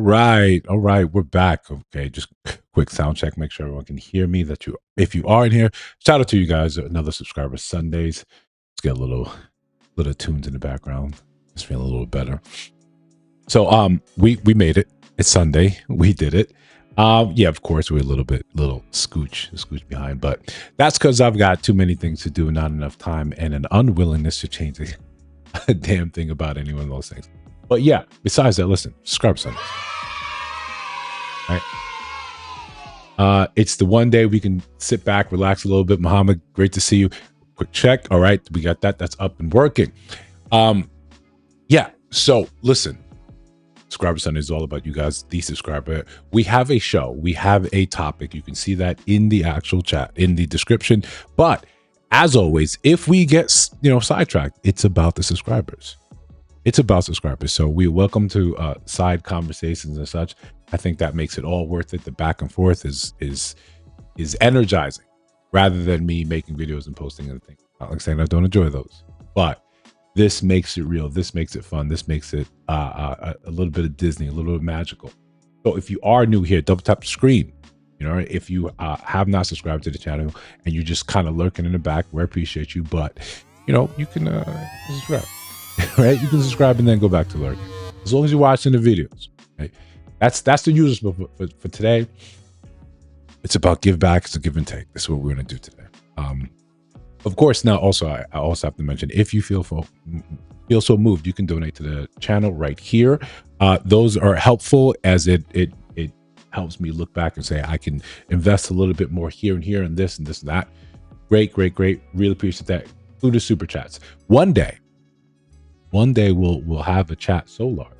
All right, we're back. Okay, just quick sound check. Make sure everyone can hear me. If you are in here, shout out to you guys. Another subscriber Sundays. Let's get a little tunes in the background. Just feeling a little better. So, we made it. It's Sunday. We did it. Yeah, of course, we're a little scooch behind, but that's because I've got too many things to do, not enough time, and an unwillingness to change a damn thing about any one of those things. But yeah, besides that, listen, subscribe Sundays. Right. It's the one day we can sit back, relax a little bit. Muhammad, great to see you. Quick check. All right, we got that. That's up and working. Yeah. So listen, Subscriber Sunday is all about you guys, the subscriber. We have a show. We have a topic. You can see that in the actual chat, in the description. But as always, if we get sidetracked, it's about the subscribers. It's about subscribers. So we're welcome to side conversations and such. I think that makes it all worth it. The back and forth is energizing rather than me making videos and posting and things. Not like saying I don't enjoy those, but this makes it real. This makes it fun. This makes it a little bit of Disney, a little bit magical. So if you are new here, double tap the screen. If you have not subscribed to the channel and you're just kind of lurking in the back, we appreciate you. But you can subscribe. Right, you can subscribe and then go back to lurking as long as you're watching the videos. Right, that's the usual for today. It's about give back. It's a give and take. That's what we're going to do today. Of course, now also I also have to mention, if you feel so moved, you can donate to the channel right here. Those are helpful as it helps me look back and say I can invest a little bit more here and here and this and that. Great. Really appreciate that. Include the super chats. One day we'll have a chat so large,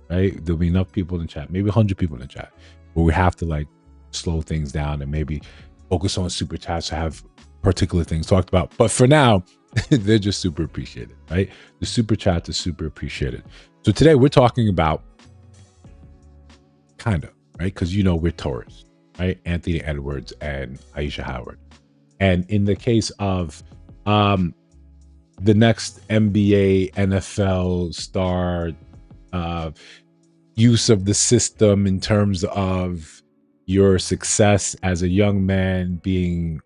right? There'll be enough people in the chat, maybe 100 people in the chat, where we have to slow things down and maybe focus on super chats to have particular things talked about. But for now, they're just super appreciated, right? The super chats is super appreciated. So today we're talking about right? Because we're Taurus, right? Anthony Edwards and Ayesha Howard. And in the case of the next NBA, NFL star, use of the system in terms of your success as a young man being,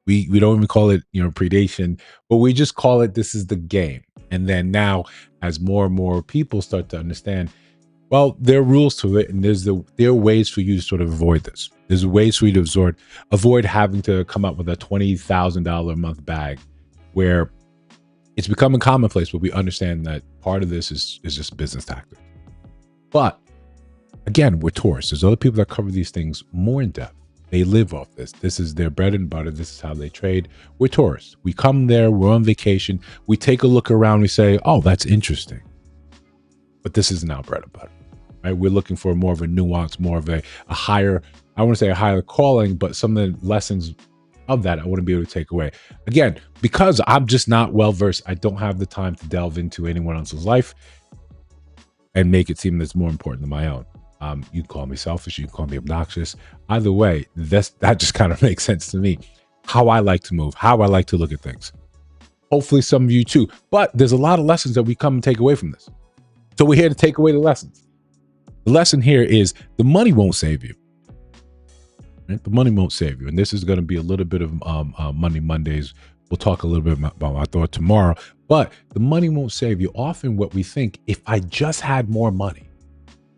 we don't even call it, predation, but we just call it, this is the game. And then now, as more and more people start to understand, well, there are rules to it, and there are ways for you to sort of avoid this. There's ways for you to avoid having to come up with a $20,000 a month bag, where it's becoming commonplace, but we understand that part of this is just business tactics. But again, we're Taurus. There's other people that cover these things more in depth. They live off this. This is their bread and butter. This is how they trade. We're Taurus. We come there. We're on vacation. We take a look around. We say, oh, that's interesting. But this isn't our bread and butter, right? We're looking for more of a nuance, more of a higher, I want to say a higher calling, but some of the lessons of that I want to be able to take away. Again, because I'm just not well versed, I don't have the time to delve into anyone else's life and make it seem that's more important than my own. You can call me selfish, you can call me obnoxious. Either way, that just kind of makes sense to me. How I like to move, how I like to look at things. Hopefully some of you too. But there's a lot of lessons that we come and take away from this. So we're here to take away the lessons. The lesson here is the money won't save you. Right? The money won't save you. And this is going to be a little bit of Money Mondays. We'll talk a little bit about my thought tomorrow. But the money won't save you. Often what we think, if I just had more money,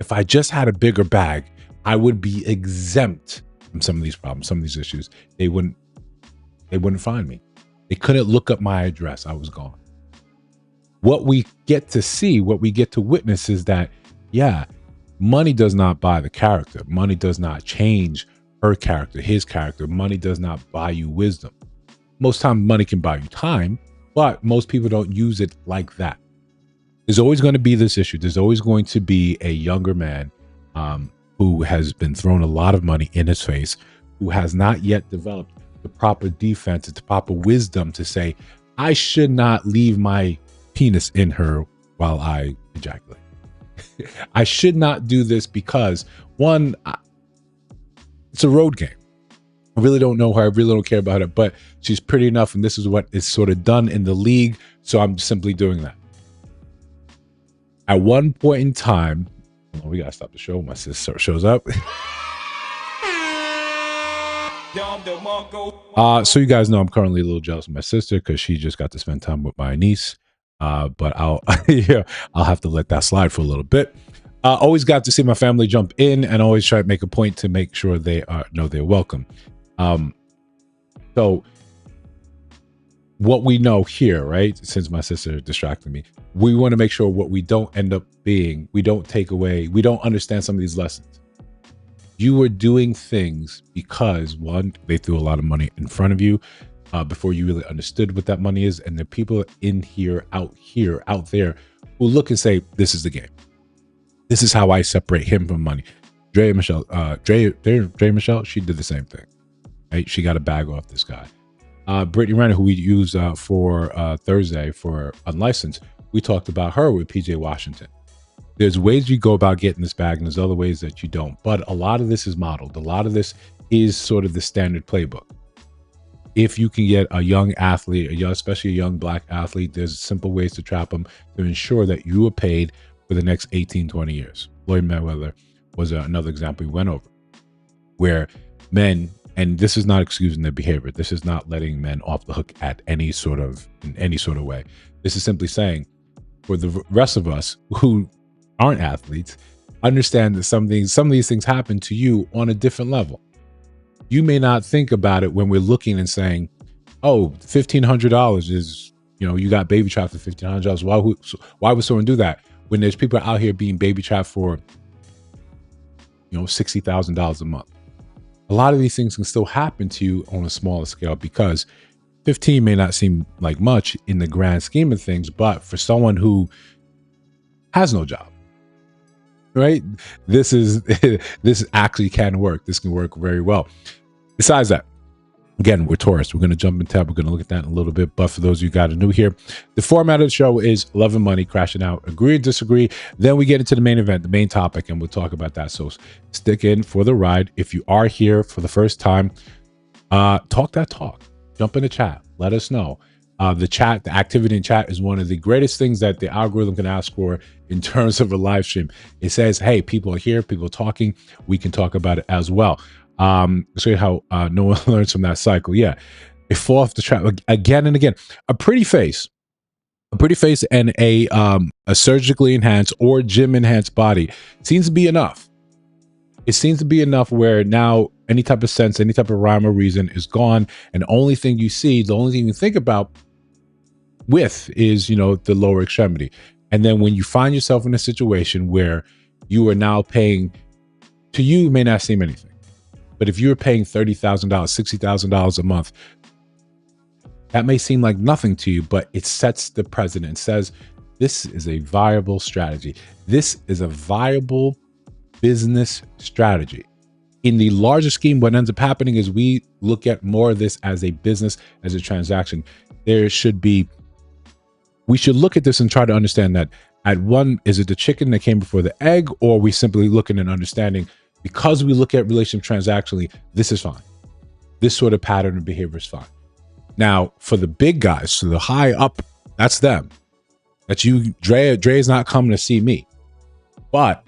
if I just had a bigger bag, I would be exempt from some of these problems, some of these issues. They wouldn't find me. They couldn't look up my address. I was gone. What we get to see, what we get to witness is that, yeah, money does not buy the character. Money does not change her character, his character. Money does not buy you wisdom. Most times money can buy you time, but most people don't use it like that. There's always going to be this issue. There's always going to be a younger man who has been thrown a lot of money in his face, who has not yet developed the proper defense, the proper wisdom to say, I should not leave my penis in her while I ejaculate. I should not do this because, one, it's a road game. I really don't know her. I really don't care about her, but she's pretty enough, and this is what is sort of done in the league, so I'm simply doing that. At one point in time, We gotta stop the show. My sister shows up. So you guys know I'm currently a little jealous of my sister because she just got to spend time with my niece. But I'll yeah, I'll have to let that slide for a little bit. Always got to see my family jump in, and always try to make a point to make sure they know they're welcome. So what we know here, right? Since my sister distracted me, we want to make sure what we don't end up being, we don't take away, we don't understand some of these lessons. You were doing things because, one, they threw a lot of money in front of you before you really understood what that money is. And the people in here, out there, will look and say, this is the game. This is how I separate him from money. Dre Michelle, she did the same thing. Right? She got a bag off this guy. Brittany Renner, who we use for Thursday for Unlicensed, we talked about her with PJ Washington. There's ways you go about getting this bag, and there's other ways that you don't. But a lot of this is modeled. A lot of this is sort of the standard playbook. If you can get a young athlete, especially a young black athlete, there's simple ways to trap them to ensure that you are paid for the next 18, 20 years. Floyd Mayweather was another example we went over, where men, and this is not excusing their behavior. This is not letting men off the hook in any sort of way. This is simply saying, for the rest of us who aren't athletes, understand that some of these things happen to you on a different level. You may not think about it when we're looking and saying, oh, $1,500 is, you got baby trapped for $1,500. Why would someone do that when there's people out here being baby trapped for, $60,000 a month? A lot of these things can still happen to you on a smaller scale, because 15 may not seem like much in the grand scheme of things, but for someone who has no job, right? This actually can work. This can work very well. Besides that, again, we're Taurus. We're going to jump into that. We're going to look at that in a little bit. But for those of you guys new here, the format of the show is love and money, crashing out, agree or disagree. Then we get into the main event, the main topic, and we'll talk about that. So stick in for the ride. If you are here for the first time, talk that talk. Jump in the chat. Let us know. The activity in chat is one of the greatest things that the algorithm can ask for in terms of a live stream. It says, hey, people are here, people are talking. We can talk about it as well. Show you how no one learns from that cycle. Yeah, it fall off the trap again and again. A pretty face and a surgically enhanced or gym enhanced body seems to be enough. It seems to be enough where now any type of sense, any type of rhyme or reason is gone, and the only thing you think about with is the lower extremity. And then when you find yourself in a situation where you are now paying, to you it may not seem anything. But if you're paying $30,000, $60,000 a month, that may seem like nothing to you, but it sets the precedent. It says this is a viable strategy. This is a viable business strategy. In the larger scheme, what ends up happening is we look at more of this as a business, as a transaction. We should look at this and try to understand that at one, is it the chicken that came before the egg, or are we simply looking and understanding, because we look at relationship transactionally, this is fine. This sort of pattern of behavior is fine. Now, for the big guys, so the high up, that's them. That's you. Dre is not coming to see me. But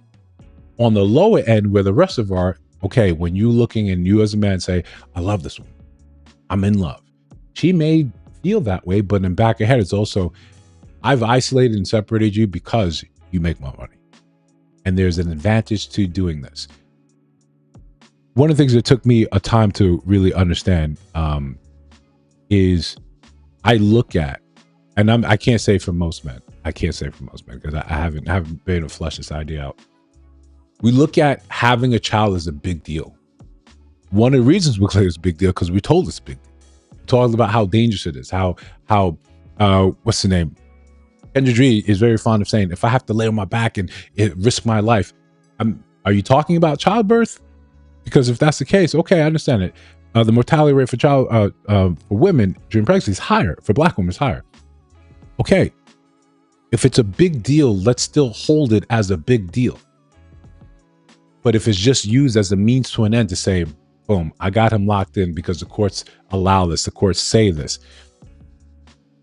on the lower end, where the rest of our, okay, when you looking and you as a man say, I love this woman, I'm in love. She may feel that way, but in the back of her head, it's also, I've isolated and separated you because you make my money. And there's an advantage to doing this. One of the things that took me a time to really understand is I look at, and I can't say for most men. I can't say for most men because I haven't been able to flesh this idea out. We look at having a child as a big deal. One of the reasons we claim it's a big deal because we told it's a big deal. We talked about how dangerous it is. How what's the name? Kendra Dree is very fond of saying, if I have to lay on my back and risk my life, are you talking about childbirth? Because if that's the case, okay, I understand it. The mortality rate for women during pregnancy is higher. For Black women, is higher. Okay, if it's a big deal, let's still hold it as a big deal. But if it's just used as a means to an end to say, boom, I got him locked in because the courts allow this, the courts say this.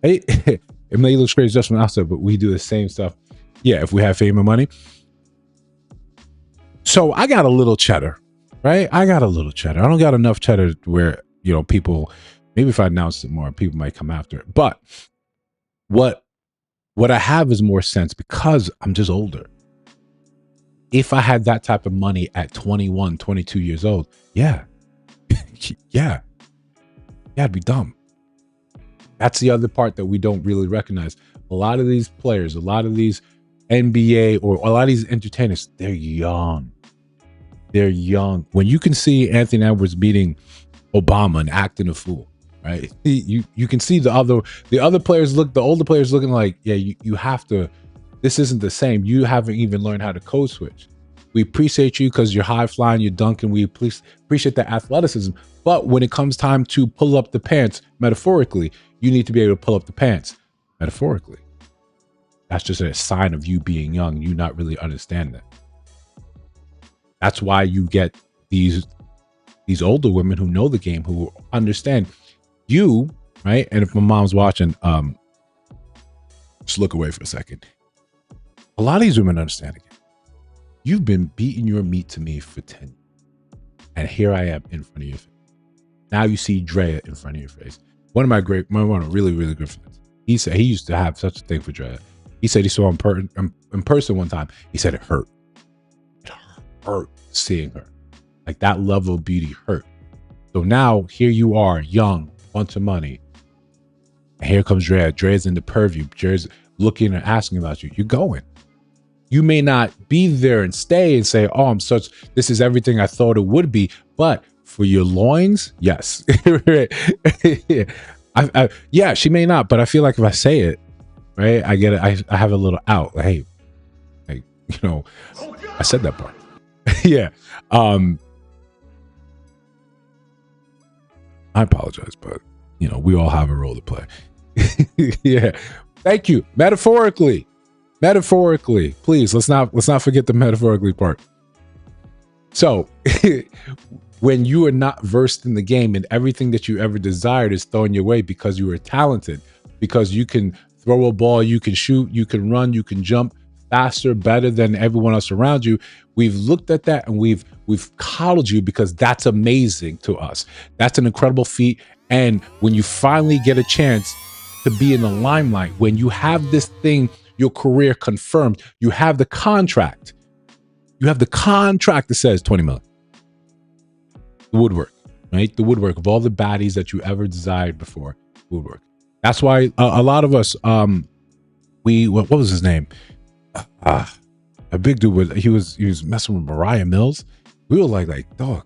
Hey, it may look crazy just from outside, but we do the same stuff. Yeah, if we have fame and money, So I got a little cheddar, right? I got a little cheddar. I don't got enough cheddar where, you know, people, maybe if I announce it more, people might come after it. But what I have is more sense because I'm just older. If I had that type of money at 21, 22 years old, yeah, yeah, I'd be dumb. That's the other part that we don't really recognize. A lot of these players, a lot of these NBA or a lot of these entertainers, they're young. They're young. When you can see Anthony Edwards beating Obama and acting a fool, right? You can see the other players the older players looking like, yeah, you have to, this isn't the same. You haven't even learned how to code switch. We appreciate you because you're high flying, you're dunking. We appreciate the athleticism. But when it comes time to pull up the pants, metaphorically, you need to be able to pull up the pants metaphorically. That's just a sign of you being young, you not really understanding that. That's why you get these older women who know the game, who understand you, right? And if my mom's watching, just look away for a second. A lot of these women understand it. You've been beating your meat to me for 10 years. And here I am in front of your face. Now you see Drea in front of your face. One of really, really good friends. He said he used to have such a thing for Drea. He said he saw her in person one time. He said it hurt. It hurt seeing her. Like that level of beauty hurt. So now here you are, young, bunch of money. And here comes Drea. Drea's in the purview. Drea's looking and asking about you. You're going. You may not be there and stay and say, oh, this is everything I thought it would be. But for your loins, yes. Yeah, she may not, but I feel like if I say it, right, I get it. I have a little out. Like, hey, you know, I said that part. Yeah. I apologize, but you know, we all have a role to play. Yeah. Thank you. Metaphorically, please, let's not forget the metaphorically part. So when you are not versed in the game and everything that you ever desired is thrown your way because you are talented, because you can throw a ball, you can shoot, you can run, you can jump faster, better than everyone else around you. We've looked at that and we've coddled you because that's amazing to us. That's an incredible feat. And when you finally get a chance to be in the limelight, when you have this thing, your career confirmed, you have the contract. You have the contract that says 20 million. The woodwork, right? The woodwork of all the baddies that you ever desired before. Woodwork. That's why a lot of us, what was his name? A big dude he was messing with Mariah Mills. We were like, dog,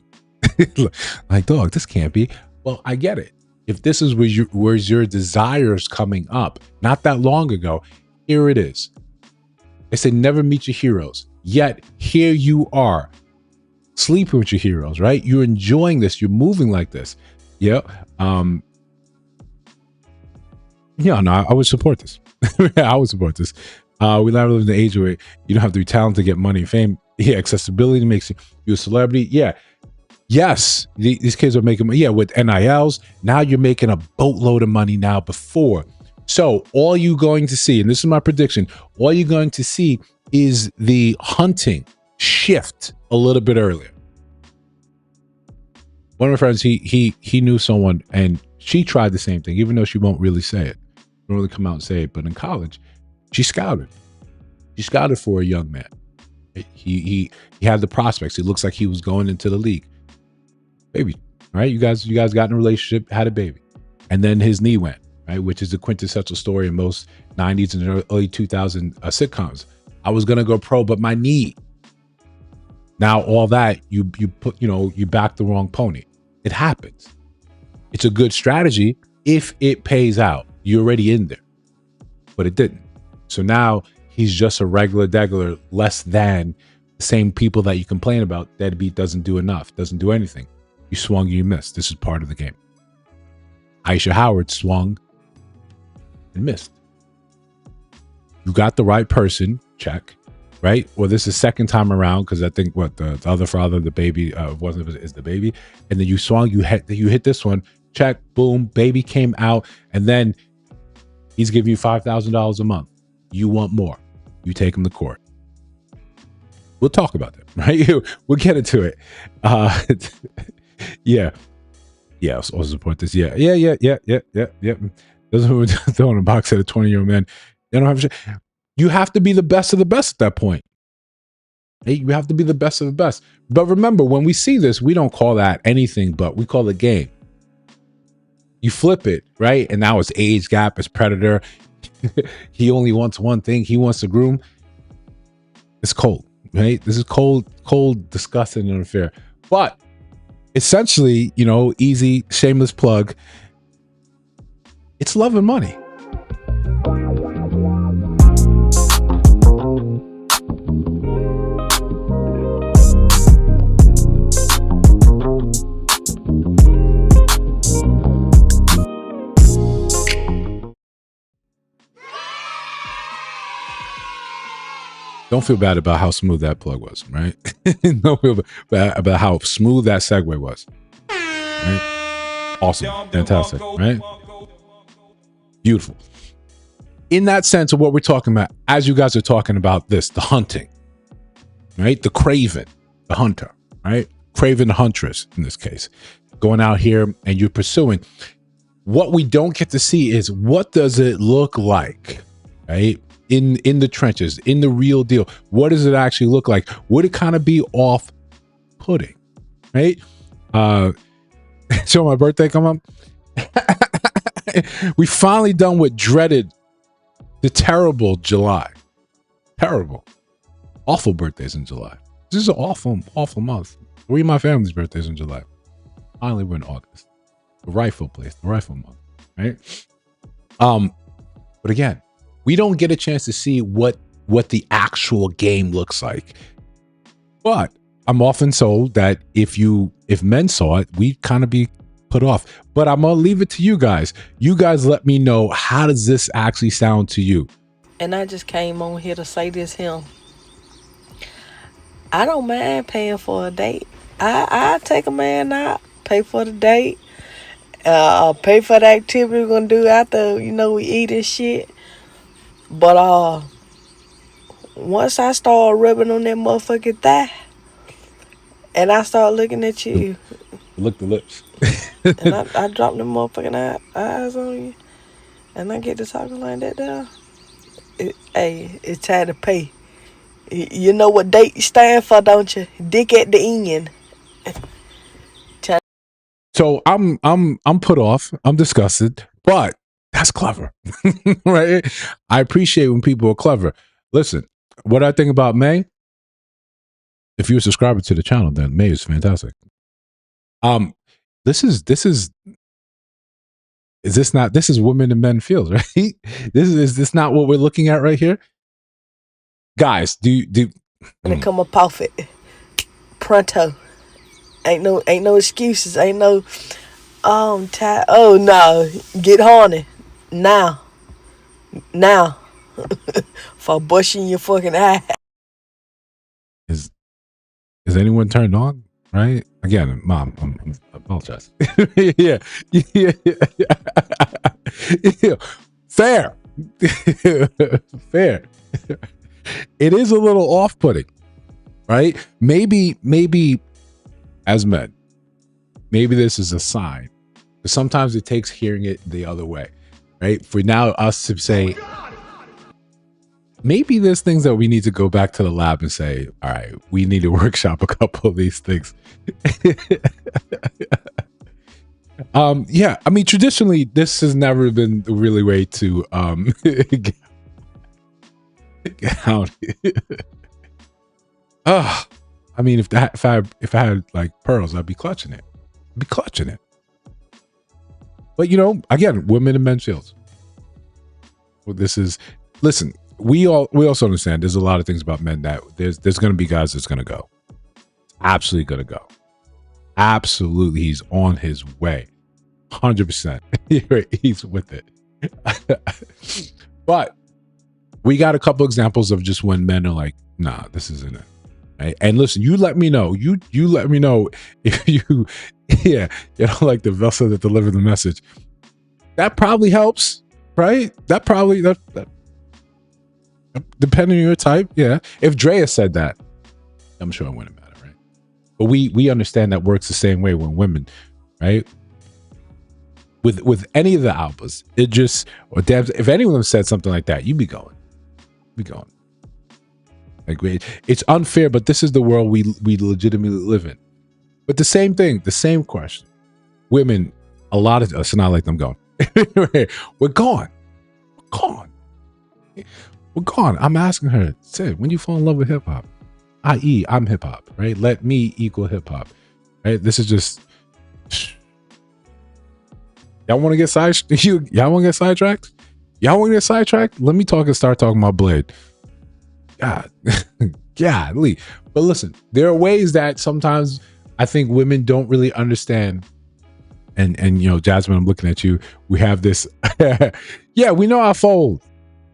like, dog, this can't be. Well, I get it. If this is where's your desires coming up, not that long ago, here it is. They say never meet your heroes. Yet here you are, sleeping with your heroes, right? You're enjoying this. You're moving like this. Yeah. Yeah, no, I would support this. I would support this. We now live in the age where you don't have to be talented to get money and fame. Yeah, accessibility makes you a celebrity. Yeah. Yes, these kids are making money. Yeah, with NILs. Now you're making a boatload of money now before. So all you're going to see, and this is my prediction, all you're going to see is the hunting shift a little bit earlier. One of my friends, he knew someone and she tried the same thing, even though she won't really say it. Won't really come out and say it. But in college, she scouted. She scouted for a young man. He had the prospects. It looks like he was going into the league. Baby, right? You guys got in a relationship, had a baby. And then his knee went, right? Which is a quintessential story in most 90s and early 2000 sitcoms. I was going to go pro, but my knee. Now all that, you put, you back the wrong pony. It happens. It's a good strategy if it pays out. You're already in there. But it didn't. So now he's just a regular degular, less than the same people that you complain about. Deadbeat doesn't do enough, doesn't do anything. You swung, you missed. This is part of the game. Ayesha Howard swung and missed. You got the right person, check, right? Well, this is second time around because I think the other father, the baby, is the baby. And then you swung, you hit this one, check, boom, baby came out, and then he's giving you $5,000 a month. You want more. You take him to court. We'll talk about that, right? We'll get into it. Yeah. Yeah, I'll support this. Yeah. Those who are throwing a box at a 20-year-old man, they don't have shit. You have to be the best of the best at that point. Hey, you have to be the best of the best. But remember, when we see this, we don't call that anything but we call it game. You flip it, right? And now it's age gap, it's predator. He only wants one thing. He wants to groom. It's cold, right? This is cold, disgusting, and unfair. But essentially, you know, easy, shameless plug. It's love and money. Don't feel bad about how smooth that plug was, right? Don't feel bad about how smooth that segue was. Right? Awesome. Fantastic, right? Beautiful. In that sense of what we're talking about, as you guys are talking about this, the hunting, right? The craven, the hunter, right? Craven huntress in this case. Going out here and you're pursuing. What we don't get to see is what does it look like, right? In the trenches, in the real deal. What does it actually look like? Would it kind of be off-putting, right? So my birthday come up. We finally done what dreaded the terrible July. Terrible. Awful birthdays in July. This is an awful month. 3 of my family's birthdays in July. Finally, we're in August. The rightful place, the rightful month, right? But again, we don't get a chance to see what the actual game looks like. But I'm often told that if men saw it, we'd kind of be put off. But I'm gonna leave it to you guys. You guys let me know, how does this actually sound to you? And I just came on here to say this here. I don't mind paying for a date. I take a man out, pay for the date, pay for the activity we're gonna do after, you know, we eat and shit. But once I start rubbing on that motherfucking thigh, and I start looking at you, Lick the lips, and I drop them motherfucking eyes on you, and I get to talking like that there. It's time to pay. You know what date stand for, don't you? Dick at the end. So I'm put off. I'm disgusted, but that's clever, right? I appreciate when people are clever. Listen, what I think about May, if you're a subscriber to the channel, then May is fantastic. This is women and men feels, right? Is this not what we're looking at right here? Guys, Gonna come up off it. Pronto. Ain't no excuses. Ain't no tired. Oh no. Get horny. Now. For bushing your fucking eye. Is anyone turned on? Right? Again, Mom, I apologize. Yeah. Fair. Fair. It is a little off-putting, right? Maybe as men, maybe this is a sign. But sometimes it takes hearing it the other way, right? For now us to say, maybe there's things that we need to go back to the lab and say, all right, we need to workshop a couple of these things. Yeah, I mean, traditionally, this has never been the really way to get out. I mean, if I had like pearls, I'd be clutching it. But you know, again, women and men feels. Well, listen. We also understand there's a lot of things about men that there's going to be guys that's going to go. Absolutely going to go. Absolutely, he's on his way. 100%. He's with it. But we got a couple examples of just when men are like, nah, this isn't it. Right? And listen, you let me know. You let me know if you don't like the vessel that delivered the message. That probably helps, right? That depending on your type, yeah. If Drea said that, I'm sure it wouldn't matter, right? But we understand that works the same way when women, right? With any of the albums, it just, or Debs, if any of them said something like that, you'd be going. Like, it's unfair, but this is the world we legitimately live in. But the same thing, the same question. Women, a lot of us, not like them going. We're gone. I'm asking her, say, when you fall in love with hip hop, i.e., I'm hip hop, right? Let me equal hip hop, right? This is just. Y'all want to get sidetracked? Y'all want to get sidetracked? Let me start talking about Blade. God, golly. But listen, there are ways that sometimes I think women don't really understand. And you know, Jasmine, I'm looking at you. We have this. Yeah, we know I fold.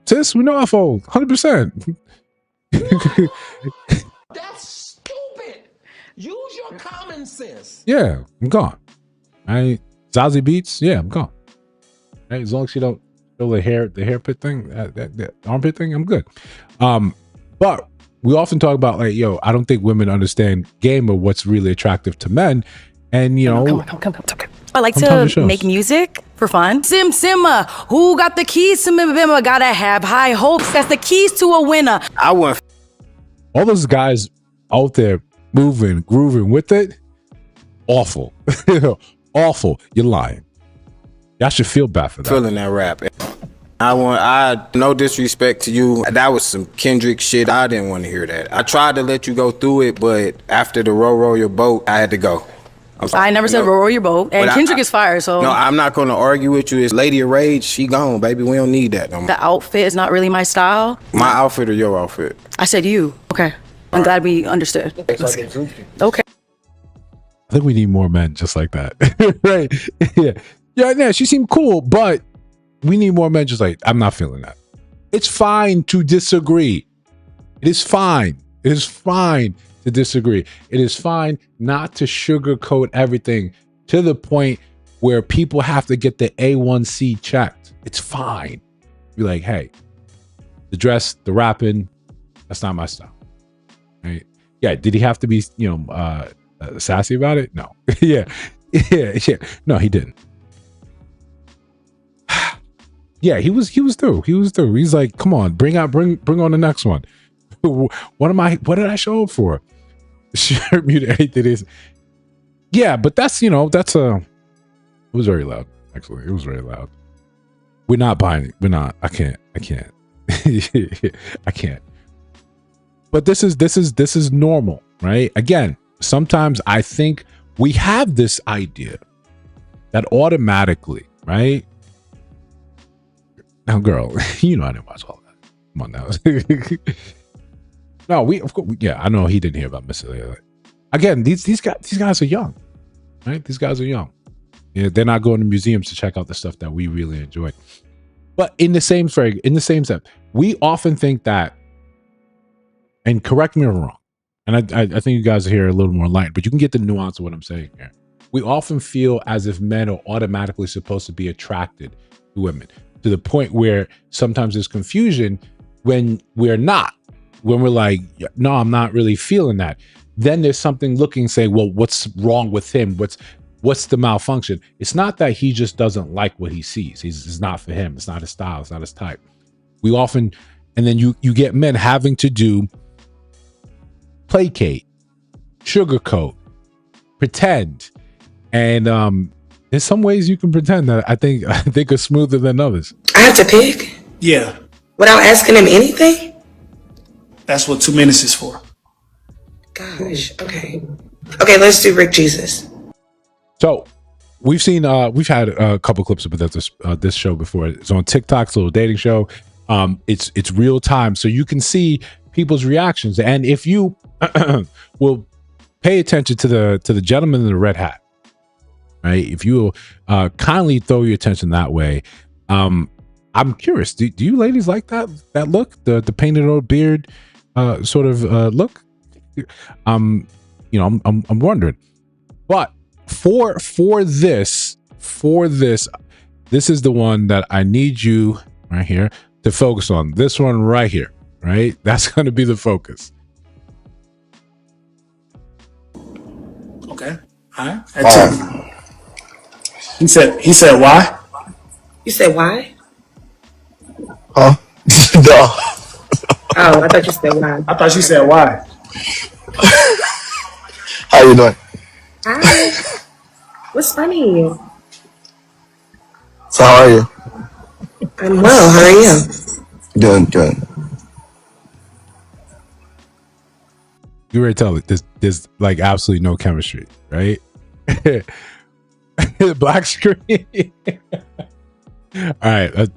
Sis, we know I fold. 100%. That's stupid. Use your common sense. Yeah, I'm gone. Zazie Beats, yeah, I'm gone. Right? As long as you don't show the hair pit thing, the armpit thing, I'm good. But we often talk about like, yo, I don't think women understand game or what's really attractive to men. And you know, come on. I like to make music for fun. Simma, who got the keys to Mimma? Gotta have high hopes. That's the keys to a winner. I want all those guys out there moving, grooving with it. Awful. Awful. You're lying. Y'all should feel bad for that. Feeling that rap. I no disrespect to you. That was some Kendrick shit. I didn't want to hear that. I tried to let you go through it, but after the row your boat, I had to go. I never said row your boat. And Kendrick is fire, so. No, I'm not going to argue with you. It's Lady of Rage. She gone, baby. We don't need that no more. The outfit is not really my style. My outfit or your outfit? I said you. Okay. I'm glad we understood. Okay. I think we need more men just like that. Right? Yeah, she seemed cool, but we need more men just like, I'm not feeling that. It's fine to disagree. It is fine. It is fine to disagree. It is fine not to sugarcoat everything to the point where people have to get the A1C checked. It's fine. Be like, hey, the dress, the rapping, that's not my style. Right? Yeah, did he have to be, sassy about it? No. Yeah. No, he didn't. Yeah, he was through. He's like, come on, bring on the next one. What did I show up for? Sure, mute anything is. Yeah, but that's it was very loud, actually. It was very loud. We're not buying it. We're not. I can't. I can't. But this is normal, right? Again, sometimes I think we have this idea that automatically, right? Now, girl, you know I didn't watch all that. Come on now. No, of course, yeah, I know he didn't hear about Mrsochimaeze. Again, these guys are young, right? These guys are young. Yeah, they're not going to museums to check out the stuff that we really enjoy. But in the same step, we often think that, and correct me if I'm wrong, and I think you guys are here a little more enlightened, but you can get the nuance of what I'm saying here. We often feel as if men are automatically supposed to be attracted to women, to the point where sometimes there's confusion when we're not. When we're like, no, I'm not really feeling that. Then there's something looking, say, well, what's wrong with him? What's the malfunction? It's not that he just doesn't like what he sees. It's not for him. It's not his style. It's not his type. We often, and then you get men having to do placate, sugarcoat, pretend. And in some ways you can pretend that I think are smoother than others. I have to pick? Yeah. Without asking him anything? That's what 2 minutes is for. Gosh, okay. Okay, let's do Rick Jesus. So we've had a couple clips of this show before. It's on TikTok, it's a little dating show. It's real time, so you can see people's reactions. And if you will pay attention to the gentleman in the red hat, right? If you will kindly throw your attention that way, I'm curious. Do you ladies like that look? The painted old beard sort of look? I'm wondering. But for this, this is the one that I need you right here to focus on. This one right here, right? That's going to be the focus. All right. That's it. He said why? You said why? Huh? No. Oh, I thought you said why. I thought you said why. How you doing? Hi. What's funny? So how are you? I'm well. How are you? Good. You already tell it. There's like absolutely no chemistry, right? Black screen. All right,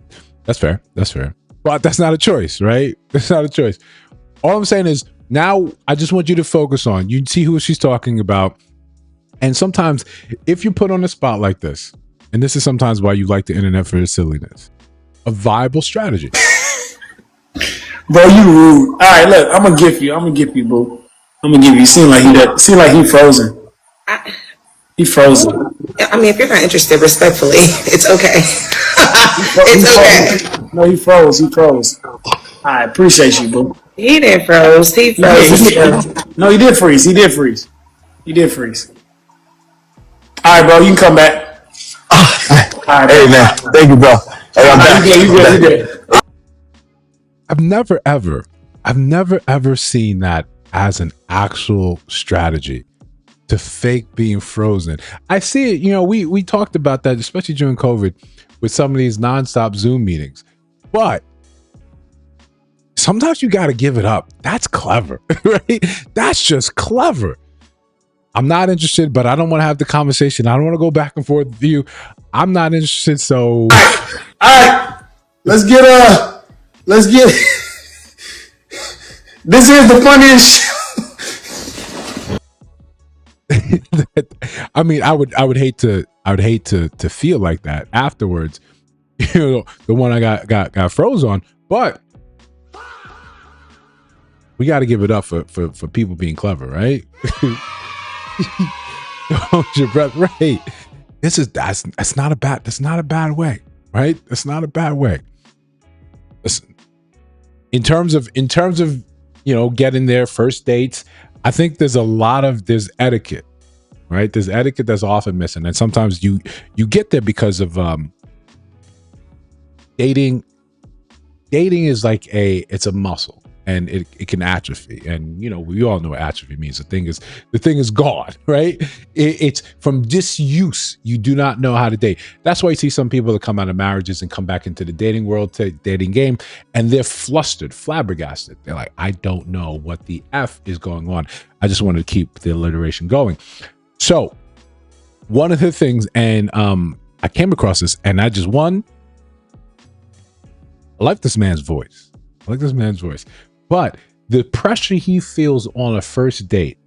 that's fair. That's fair. But that's not a choice, right? That's not a choice. All I'm saying is now I just want you to focus on. You see who she's talking about. And sometimes if you're put on a spot like this, and this is sometimes why you like the internet for its silliness, a viable strategy. Bro, you rude. All right, look, I'm gonna gift you, boo. I'm gonna give you. Seem like he frozen. He frozen. I mean, if you're not interested, respectfully, it's okay. It's okay. No, he froze. I appreciate you, boo. He didn't froze. He froze. No, he did freeze. All right, bro, you can come back. All right, hey man, thank you, bro. Hey, I'm back. You good. I've never ever seen that as an actual strategy to fake being frozen. I see it, we talked about that, especially during COVID with some of these nonstop Zoom meetings. But sometimes you got to give it up. That's clever, right? That's just clever. I'm not interested, but I don't want to have the conversation. I don't want to go back and forth with you. I'm not interested, so... All right. Let's get this is the funniest I mean, I would hate to feel like that afterwards. The one I got froze on, but we got to give it up for people being clever, right? Hold your breath, right? That's not a bad way, right? That's not a bad way. Listen, in terms of getting there, first dates, I think there's etiquette, right? There's etiquette that's often missing, and sometimes you get there because of dating. Dating is like it's a muscle, and it can atrophy, and we all know what atrophy means. The thing is gone, right? It's from disuse. You do not know how to date. That's why you see some people that come out of marriages and come back into the dating world, dating game, and they're flustered, flabbergasted. They're like, I don't know what the F is going on. I just wanted to keep the alliteration going. So one of the things, and I came across this, and I like this man's voice. But the pressure he feels on a first date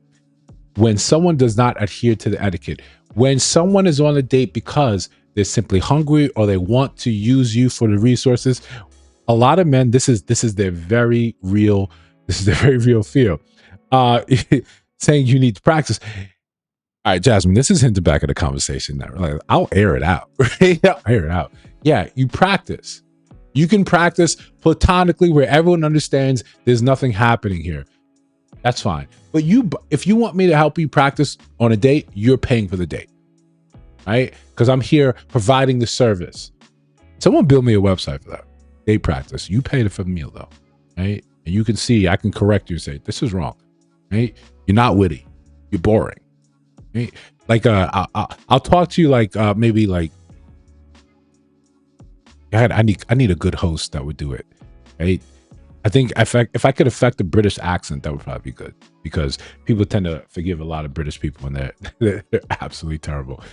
when someone does not adhere to the etiquette, when someone is on a date because they're simply hungry or they want to use you for the resources, a lot of men, this is their very real fear. Saying you need to practice. All right, Jasmine, this is hinting back at the conversation now. Like, I'll air it out. Right? I'll air it out. Yeah, you practice. You can practice platonically where everyone understands there's nothing happening here. That's fine. But if you want me to help you practice on a date, you're paying for the date, right? Because I'm here providing the service. Someone build me a website for that. Date practice. You pay for the meal though, right? And you can see, I can correct you and say, this is wrong, right? You're not witty. You're boring, right? Like, I'll talk to you like, maybe like, I need a good host that would do it, right? I think if I could affect a British accent, that would probably be good, because people tend to forgive a lot of British people when they're absolutely terrible.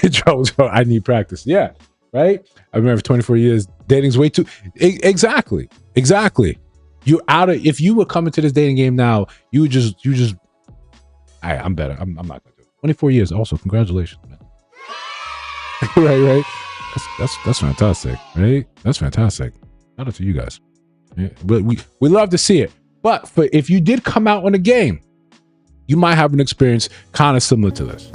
Joe, I need practice. Yeah, right. I remember 24 years dating's way too. Exactly. You're out of. If you were coming to this dating game now, you would just. I'm better. I'm not gonna do it. 24 years. Also, congratulations, man. right. That's fantastic, right? That's fantastic. Shout out to you guys. Yeah, but we love to see it. But if you did come out on a game, you might have an experience kind of similar to this.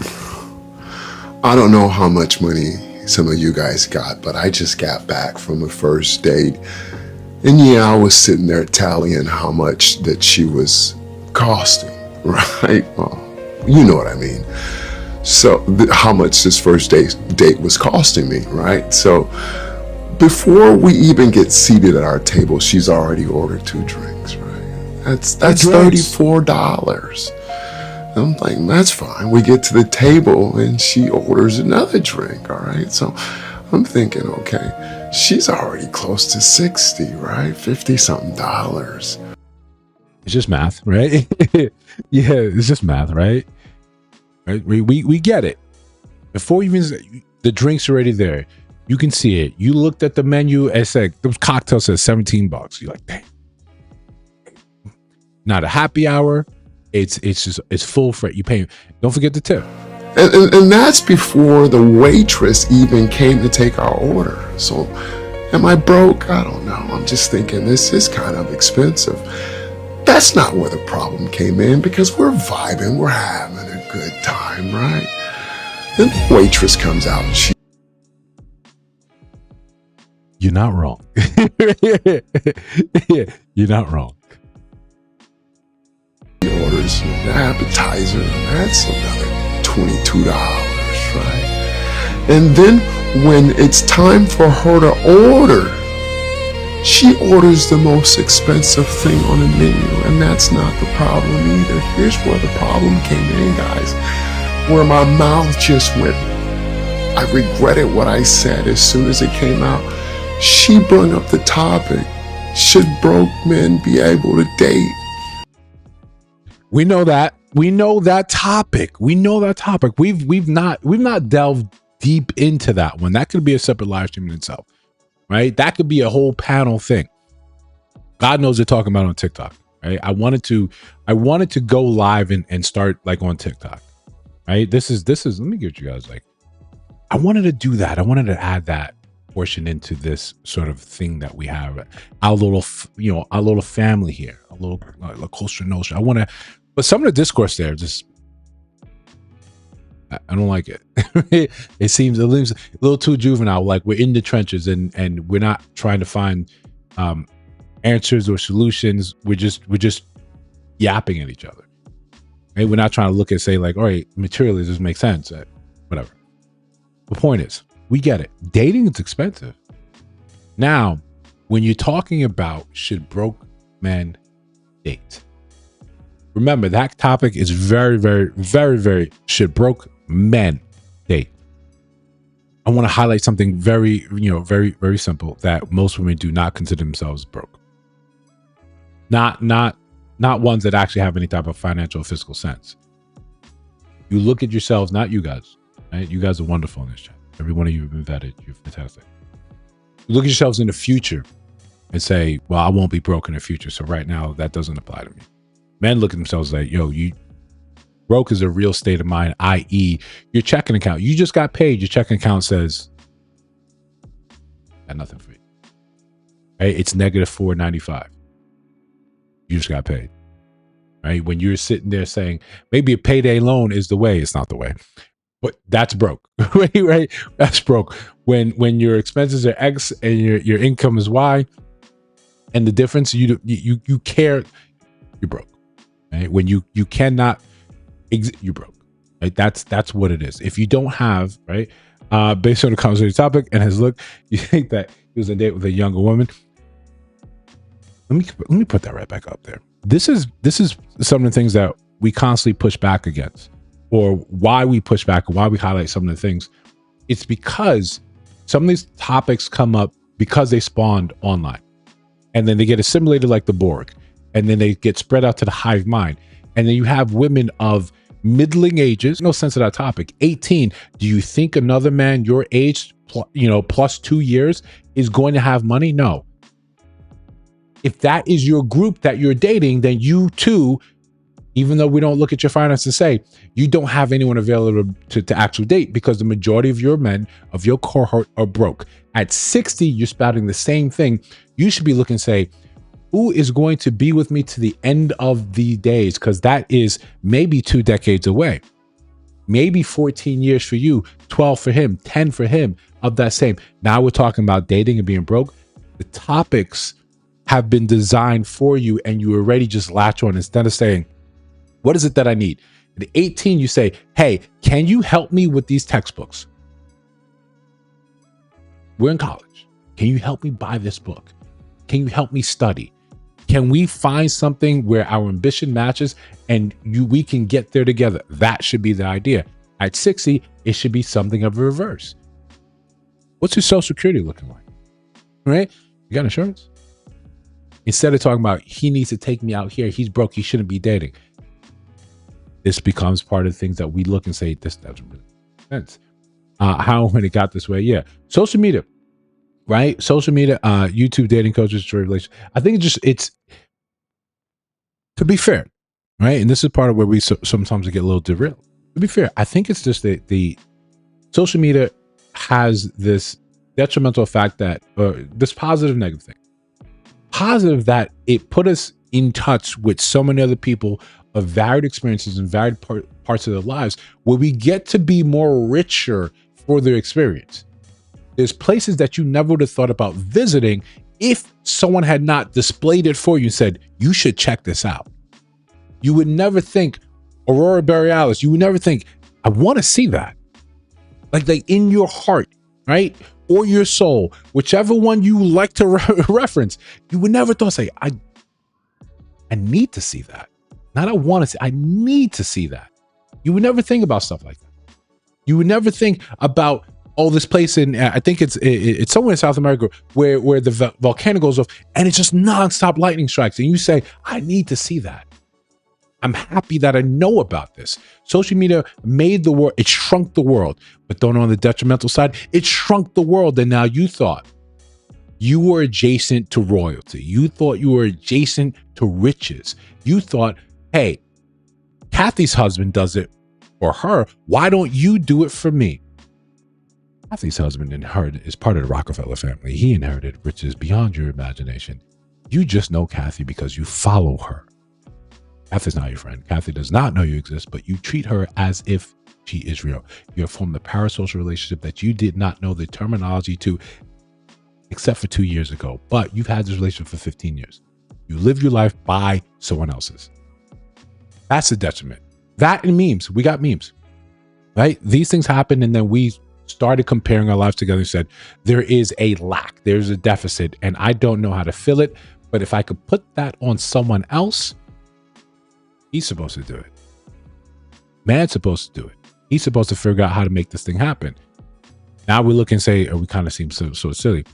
I don't know how much money some of you guys got, but I just got back from a first date. And yeah, I was sitting there tallying how much that she was costing, right? Well, You know what I mean? So how much this first date was costing me, right? So before we even get seated at our table, she's already ordered 2 drinks, right? That's $34. I'm like, that's fine. We get to the table and she orders another drink, all right? So I'm thinking, okay, she's already close to 60, right? 50 something dollars. It's just math, right? Yeah, it's just math, right? Right? We get it. Before even the drinks are already there, you can see it. You looked at the menu and said those cocktails said $17. You're like, dang. Not a happy hour. It's full freight. You pay. Don't forget the tip. And that's before the waitress even came to take our order. So am I broke? I don't know. I'm just thinking this is kind of expensive. That's not where the problem came in, because we're vibing, we're having a good time, right? Then the waitress comes out and you're not wrong. Yeah, you're not wrong. Orders an appetizer, and that's another $22, right? And then when it's time for her to order, she orders the most expensive thing on the menu, and that's not the problem either. Here's where the problem came in, guys, where my mouth just went. I regretted what I said as soon as it came out. She brought up the topic, should broke men be able to date? We know that. We know that topic. We know that topic. We've not delved deep into that one. That could be a separate live stream in itself, right? That could be a whole panel thing. God knows they're talking about on TikTok, right? I wanted to go live and start like on TikTok, right? This is. Let me get you guys like. I wanted to do that. I wanted to add that portion into this sort of thing that we have. Our little, our little family here, a little culture notion. I want to. But some of the discourse there, just I don't like it. It seems a little too juvenile. Like we're in the trenches and we're not trying to find answers or solutions. We're just yapping at each other. Right? We're not trying to look and say like, all right, materially this makes sense. Whatever. The point is, we get it. Dating is expensive. Now, when you're talking about should broke men date? Remember, that topic is very, very, very, very should broke men date. I want to highlight something very, very, very simple that most women do not consider themselves broke. Not ones that actually have any type of financial or fiscal sense. You look at yourselves, not you guys, right? You guys are wonderful in this chat. Every one of you have been vetted. You're fantastic. You look at yourselves in the future and say, well, I won't be broke in the future. So right now that doesn't apply to me. Men look at themselves like, yo, you broke is a real state of mind, i.e. your checking account. You just got paid. Your checking account says, got nothing for you. Right? It's negative $4.95. You just got paid. Right? When you're sitting there saying, maybe a payday loan is the way. It's not the way. But that's broke. Right? That's broke. When your expenses are X and your income is Y, and the difference, you care, you're broke. Right? When you cannot, you're broke. Right? That's what it is. If you don't have, right, based on the conversation topic and his look, you think that he was on a date with a younger woman. Let me put that right back up there. This is some of the things that we constantly push back against, or why we push back and why we highlight some of the things. It's because some of these topics come up because they spawned online, and then they get assimilated like the Borg. And then they get spread out to the hive mind. And then you have women of middling ages, no sense of that topic, 18. Do you think another man your age, plus 2 years is going to have money? No. If that is your group that you're dating, then you too, even though we don't look at your finances, say you don't have anyone available to actually date, because the majority of your men of your cohort are broke. At 60, you're spouting the same thing. You should be looking and say, who is going to be with me to the end of the days? Because that is maybe 2 decades away. Maybe 14 years for you, 12 for him, 10 for him, of that same. Now we're talking about dating and being broke. The topics have been designed for you, and you already just latch on instead of saying, what is it that I need? At 18, you say, hey, can you help me with these textbooks? We're in college. Can you help me buy this book? Can you help me study? Can we find something where our ambition matches and we can get there together? That should be the idea. At 60, it should be something of a reverse. What's your social security looking like? Right? You got insurance? Instead of talking about he needs to take me out here, he's broke, he shouldn't be dating. This becomes part of the things that we look and say, this doesn't really make sense. How when it got this way? Yeah. Social media, right? Social media, YouTube dating coaches for relations. I think it's to be fair, right? And this is part of where we sometimes get a little derailed. To be fair, I think it's just the social media has this detrimental effect that, this positive, negative thing. Positive that it put us in touch with so many other people of varied experiences and varied parts of their lives where we get to be more richer for their experience. There's places that you never would have thought about visiting if someone had not displayed it for you and said, you should check this out. You would never think Aurora Borealis. You would never think, I want to see that. Like in your heart, right? Or your soul, whichever one you like to reference, you would never thought, say, I need to see that. Not I want to see, I need to see that. You would never think about stuff like that. You would never think about, this place in, I think it's somewhere in South America where the volcano goes off and it's just nonstop lightning strikes. And you say, I need to see that. I'm happy that I know about this. Social media made the world, it shrunk the world, but don't on the detrimental side, it shrunk the world. And now you thought you were adjacent to royalty. You thought you were adjacent to riches. You thought, hey, Kathy's husband does it for her. Why don't you do it for me? Kathy's husband is part of the Rockefeller family. He inherited riches beyond your imagination. You just know Kathy because you follow her. Kathy's not your friend. Kathy does not know you exist, but you treat her as if she is real. You have formed a parasocial relationship that you did not know the terminology to, except for 2 years ago. But you've had this relationship for 15 years. You live your life by someone else's. That's a detriment. That and memes. We got memes, right? These things happen, and then we started comparing our lives together and said, there is a lack, there's a deficit, and I don't know how to fill it. But if I could put that on someone else, he's supposed to do it. Man's supposed to do it. He's supposed to figure out how to make this thing happen. Now we look and say, we kind of seem so silly.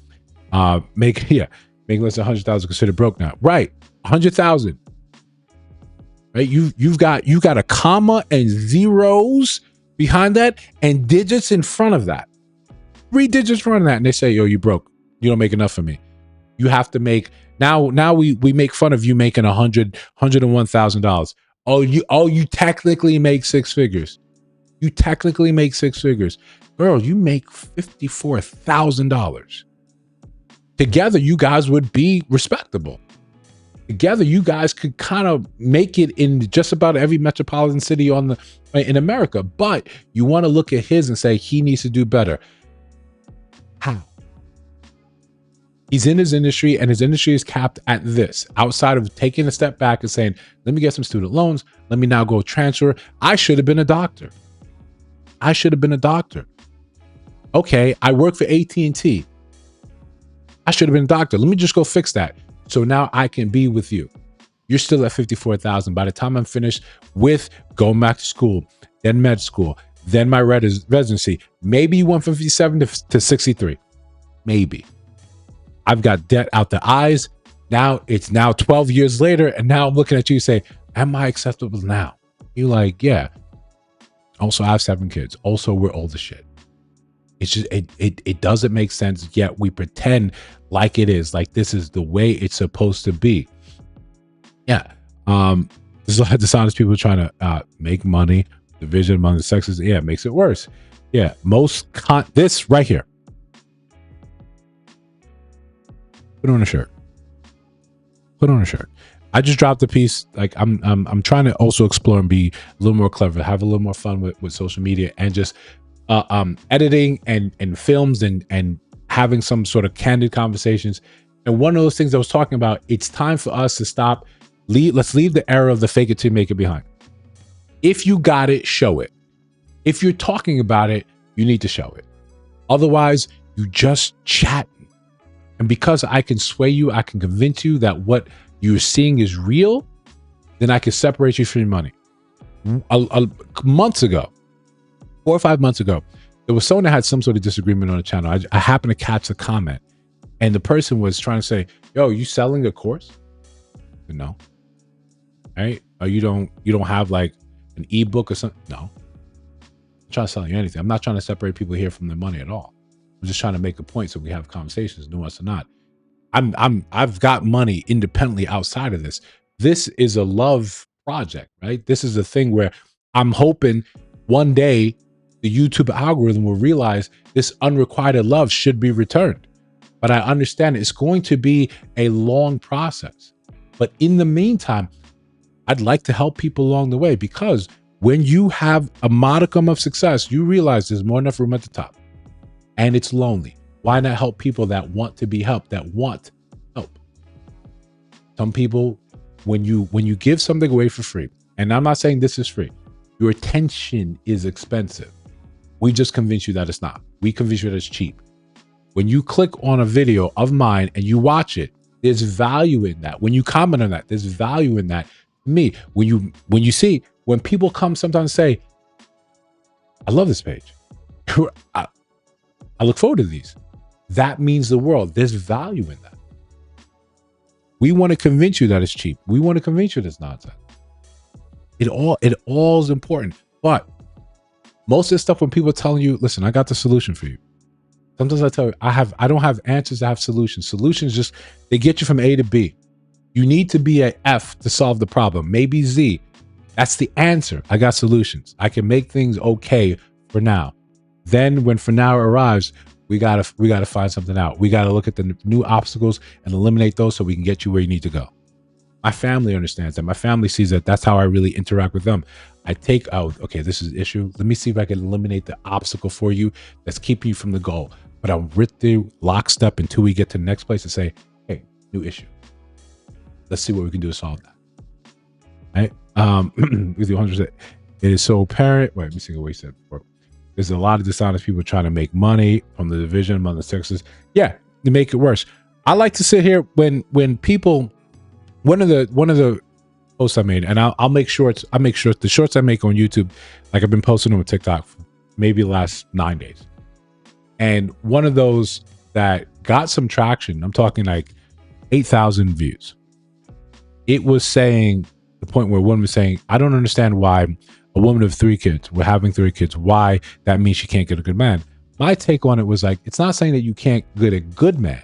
Make less than 100,000 considered broke now. Right. 100,000. Right. You've got a comma and zeros behind that and digits in front of that. 3 digits in front of that. And they say, yo, you broke. You don't make enough for me. You have to make, now we make fun of you making $101,000. Oh, you technically make 6 figures. You technically make 6 figures. Girl, you make $54,000. Together, you guys would be respectable. Together, you guys could kind of make it in just about every metropolitan city in America. But you want to look at his and say he needs to do better. How? He's in his industry, and his industry is capped at this. Outside of taking a step back and saying, let me get some student loans. Let me now go transfer. I should have been a doctor. I should have been a doctor. Okay, I work for AT&T. I should have been a doctor. Let me just go fix that. So now I can be with you. You're still at 54,000. By the time I'm finished with going back to school, then med school, then my residency, maybe you went from 57 to 63. Maybe. I've got debt out the eyes. Now it's 12 years later. And now I'm looking at you and say, am I acceptable now? You're like, yeah. Also, I have 7 kids. Also, we're old as shit. It's just, it doesn't make sense. Yet we pretend like it is, like this is the way it's supposed to be. Yeah. There's a lot of dishonest people trying to make money. Division among the sexes. Yeah, it makes it worse. Yeah. This right here. Put on a shirt. Put on a shirt. I just dropped a piece. Like I'm trying to also explore and be a little more clever, have a little more fun with social media, and just editing and films and having some sort of candid conversations. And one of those things I was talking about, it's time for us to stop. Let's leave the era of the fake it till you make it behind. If you got it, show it. If you're talking about it, you need to show it. Otherwise, you just chat. And because I can sway you, I can convince you that what you're seeing is real, then I can separate you from your money. Months ago, 4 or 5 months ago, there was someone that had some sort of disagreement on the channel. I happened to catch the comment, and the person was trying to say, "Yo, you selling a course?" No. Right? Or you don't have like an ebook or something? No. I'm trying to sell you anything. I'm not trying to separate people here from their money at all. I'm just trying to make a point so we have conversations, nuance or not. I've got money independently outside of this. This is a love project, right? This is a thing where I'm hoping one day the YouTube algorithm will realize this unrequited love should be returned. But I understand it's going to be a long process. But in the meantime, I'd like to help people along the way, because when you have a modicum of success, you realize there's more than enough room at the top. And it's lonely. Why not help people that want to be helped, that want help? Some people, when you give something away for free, and I'm not saying this is free, your attention is expensive. We just convince you that it's not. We convince you that it's cheap. When you click on a video of mine and you watch it, there's value in that. When you comment on that, there's value in that. Me, when people come sometimes say, I love this page. I look forward to these. That means the world. There's value in that. We want to convince you that it's cheap. We want to convince you that it's nonsense. It all is important. But most of the stuff, when people are telling you, listen, I got the solution for you. Sometimes I tell you, I don't have answers, I have solutions. Solutions just, they get you from A to B. You need to be a F to solve the problem. Maybe Z. That's the answer. I got solutions. I can make things okay for now. Then when for now arrives, we gotta find something out. We gotta look at the new obstacles and eliminate those so we can get you where you need to go. My family understands that. My family sees that. That's how I really interact with them. I take out, okay, this is an issue. Let me see if I can eliminate the obstacle for you that's keeping you from the goal. But I'll rip through lockstep until we get to the next place and say, hey, new issue. Let's see what we can do to solve that. Right? With you 100%. It is so apparent. Wait, let me see what he said before. There's a lot of dishonest people trying to make money from the division among the sexes. Yeah, to make it worse. I like to sit here when people, one of the posts I made, and I'll make shorts. I make sure the shorts I make on YouTube, like I've been posting them on TikTok for maybe the last 9 days. And one of those that got some traction, I'm talking like 8,000 views. It was saying, the point where a woman was saying, I don't understand why a woman of 3 kids, we're having 3 kids, why that means she can't get a good man. My take on it was like, it's not saying that you can't get a good man.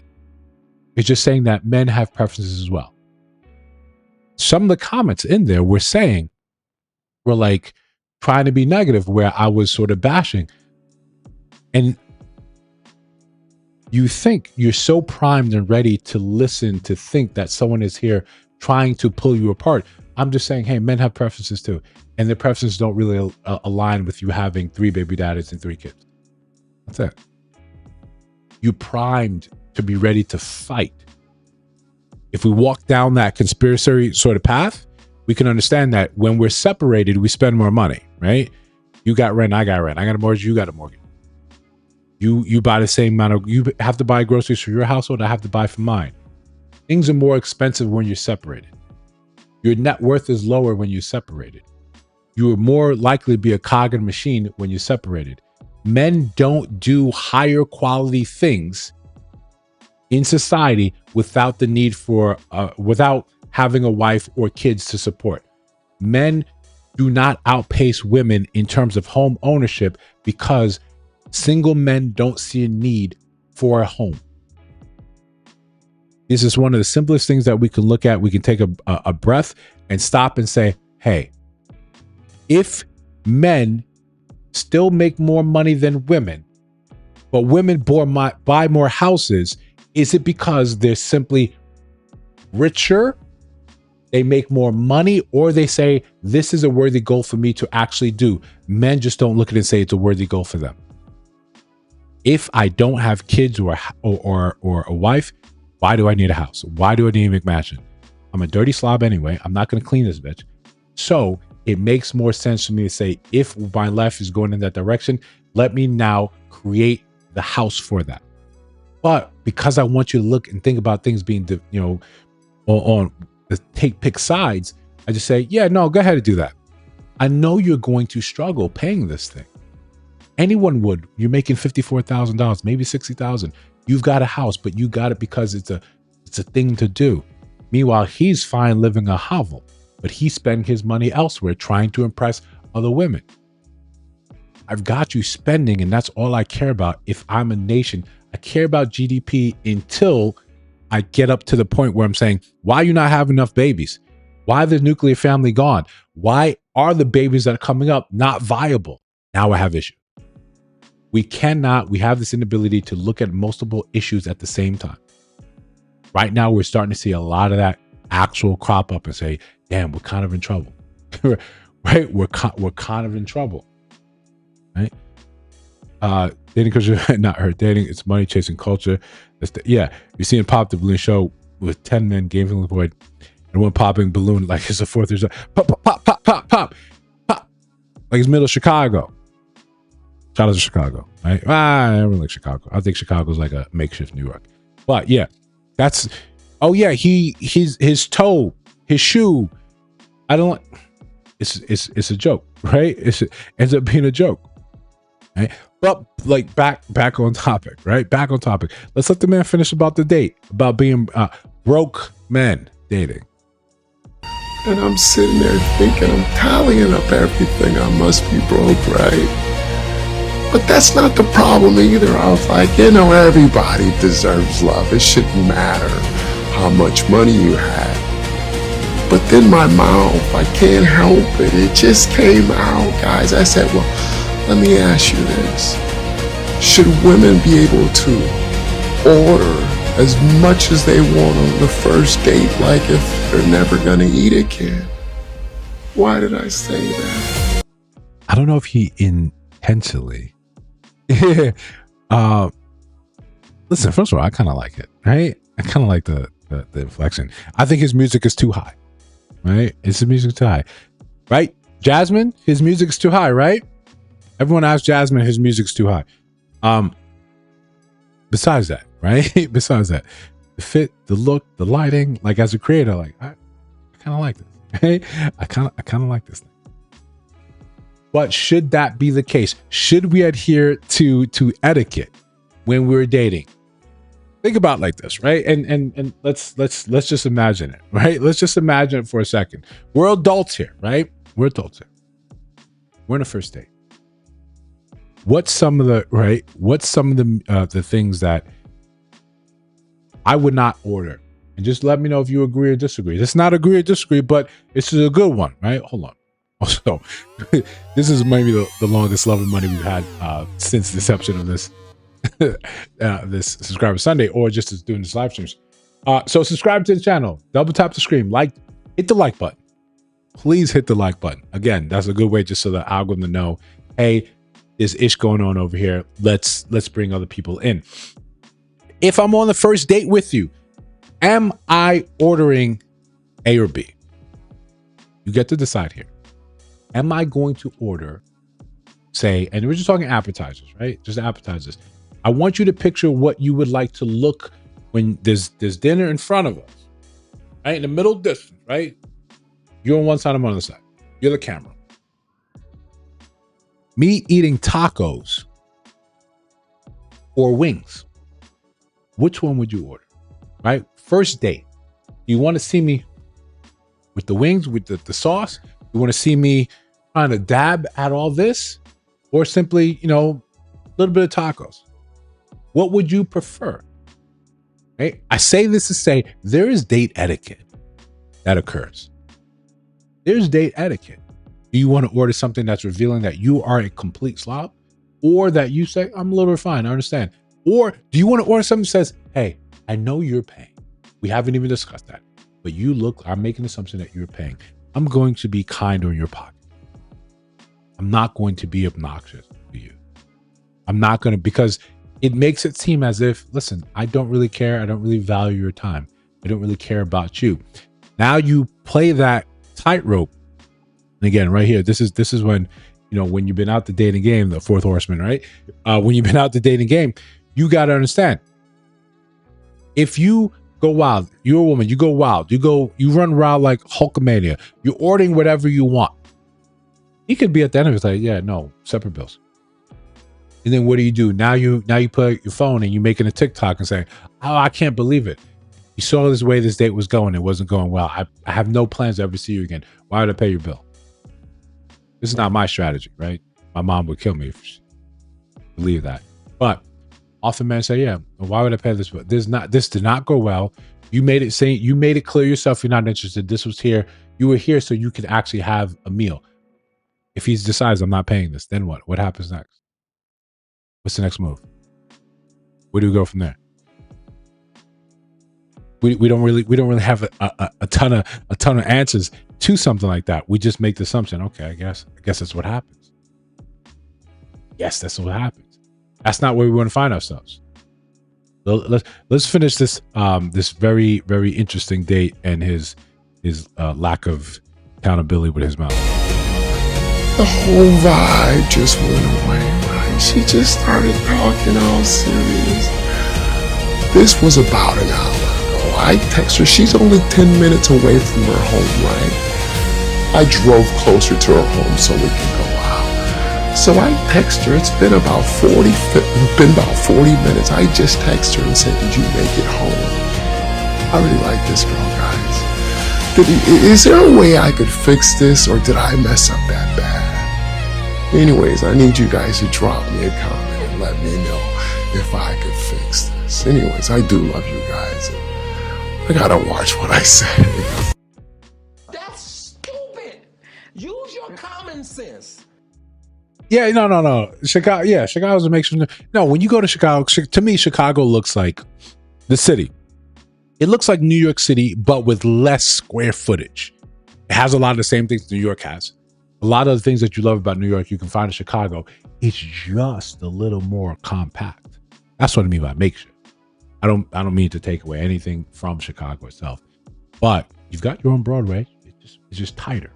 It's just saying that men have preferences as well. Some of the comments in there were like trying to be negative, where I was sort of bashing. And you think you're so primed and ready to listen, to think that someone is here trying to pull you apart. I'm just saying, hey, men have preferences too. And their preferences don't really align with you having 3 baby daddies and 3 kids. That's it. You're primed to be ready to fight. If we walk down that conspiracy sort of path, we can understand that when we're separated, we spend more money, right? You got rent, I got rent. I got a mortgage, you got a mortgage. You buy the same amount of, you have to buy groceries for your household, I have to buy for mine. Things are more expensive when you're separated. Your net worth is lower when you're separated. You are more likely to be a cog in a machine when you're separated. Men don't do higher quality things in society without the need for, without having a wife or kids to support. Men do not outpace women in terms of home ownership because single men don't see a need for a home. This is one of the simplest things that we can look at. We can take a breath and stop and say, hey, if men still make more money than women, but women buy more houses, is it because they're simply richer, they make more money, or they say, this is a worthy goal for me to actually do? Men just don't look at it and say it's a worthy goal for them. If I don't have kids or a wife, why do I need a house? Why do I need a McMansion? I'm a dirty slob anyway. I'm not going to clean this bitch. So it makes more sense for me to say, if my life is going in that direction, let me now create the house for that. But because I want you to look and think about things being, on the pick sides, I just say, yeah, no, go ahead and do that. I know you're going to struggle paying this thing. Anyone would. You're making $54,000, maybe $60,000. You've got a house, but you got it because it's a thing to do. Meanwhile, he's fine living a hovel, but he's spending his money elsewhere trying to impress other women. I've got you spending, and that's all I care about. If I'm a nation, I care about GDP until I get up to the point where I'm saying, why are you not having enough babies? Why is the nuclear family gone? Why are the babies that are coming up not viable? Now I have issues. We have this inability to look at multiple issues at the same time. Right now, we're starting to see a lot of that actual crop up and say, damn, we're kind of in trouble. Right? We're kind of in trouble. Right? Dating culture, not her dating, it's money chasing culture. You're seeing Pop the Balloon show with 10 men gaming the void and one popping balloon like it's the 4th of July. Pop, pop, pop, pop, pop, pop, pop. Like it's middle of Chicago. Shout out to Chicago, right? I don't like Chicago. I think Chicago's like a makeshift New York. But yeah, his toe, his shoe. I don't like. It's a joke, right? It ends up being a joke, right? But like back on topic, right? Back on topic. Let's let the man finish about the date, about being broke men dating. And I'm sitting there thinking, I'm tallying up everything. I must be broke, right? But that's not the problem either. I was like, everybody deserves love. It shouldn't matter how much money you have. But then my mouth, I can't help it. It just came out, guys. I said, well, let me ask you this. Should women be able to order as much as they want on the first date, like if they're never going to eat again? Why did I say that? I don't know if he intentionally. Listen, first of all, I kind of like it, right? I kind of like the inflection. I think his music is too high, right? His music is too high, right? Jasmine, his music is too high, right? Everyone asks Jasmine, his music's too high. Besides that, right? Besides that, the fit, the look, the lighting, like as a creator, like I kind of like this, right? I kind of like this thing. But should that be the case? Should we adhere to etiquette when we're dating? Think about it like this, right? And let's just imagine it, right? Let's just imagine it for a second. We're adults here, right? We're adults here. We're on a first date. What's some of the things that I would not order? And just let me know if you agree or disagree. It's not agree or disagree, but it's a good one, right? Hold on. Also, this is maybe the longest love and money we've had since the inception of this this Subscriber Sunday, or just as doing this live streams. So subscribe to the channel, double tap the screen, hit the like button. Please hit the like button. Again, that's a good way just so the algorithm to know, hey, there's ish going on over here. Let's bring other people in. If I'm on the first date with you, am I ordering A or B? You get to decide here. Am I going to order, say, and we're just talking appetizers, right? Just appetizers. I want you to picture what you would like to look when there's dinner in front of us, right? In the middle distance, right? You're on one side, I'm on the other side. You're the camera. Me eating tacos or wings. Which one would you order, right? First date. You want to see me with the wings, with the sauce? You want to see me trying to dab at all this, or simply, a little bit of tacos? What would you prefer? Right? I say this to say there is date etiquette that occurs. There's date etiquette. Do you want to order something that's revealing that you are a complete slob, or that you say, I'm a little refined, I understand? Or do you want to order something that says, hey, I know you're paying. We haven't even discussed that, but I'm making an assumption that you're paying. I'm going to be kind on your pocket. I'm not going to be obnoxious to you. I'm not going to, because it makes it seem as if, listen, I don't really care. I don't really value your time. I don't really care about you. Now you play that tightrope, And again, right here, this is when, when you've been out the dating game, the fourth horseman, right? When you've been out the dating game, you got to understand. If you go wild, you're a woman, you go wild, you run wild like Hulkamania, you're ordering whatever you want. He could be at the end of it like, yeah, no, separate bills. And then what do? Now you put out your phone and you're making a TikTok and saying, oh, I can't believe it. You saw this way this date was going. It wasn't going well. I have no plans to ever see you again. Why would I pay your bill? This is not my strategy, right? My mom would kill me if she believed that. But often men say, yeah, why would I pay this bill? This did not go well. You made it clear yourself you're not interested. This was here. You were here so you could actually have a meal. If he decides I'm not paying this, then what? What happens next? What's the next move? Where do we go from there? We don't really have a ton of answers to something like that. We just make the assumption. Okay, I guess that's what happens. Yes, that's what happens. That's not where we want to find ourselves. Let's finish this this very, very interesting date and his lack of accountability with his mouth. The whole vibe just went away, right? She just started talking all serious. This was about an hour ago. I text her. She's only 10 minutes away from her home, right? I drove closer to her home so we can go out. So I text her. It's been about 40 minutes. I just text her and said, did you make it home? I really like this girl, guys. Is there a way I could fix this, or did I mess up that bad? Anyways, I need you guys to drop me a comment and let me know if I could fix this. Anyways, I do love you guys. I gotta watch what I say. That's stupid. Use your common sense. Yeah, no. Chicago's a mixture. No, when you go to Chicago, to me, Chicago looks like the city. It looks like New York City, but with less square footage. It has a lot of the same things New York has. A lot of the things that you love about New York, you can find in Chicago. It's just a little more compact. That's what I mean by makeshift. I don't mean to take away anything from Chicago itself, but you've got your own Broadway. It's just tighter.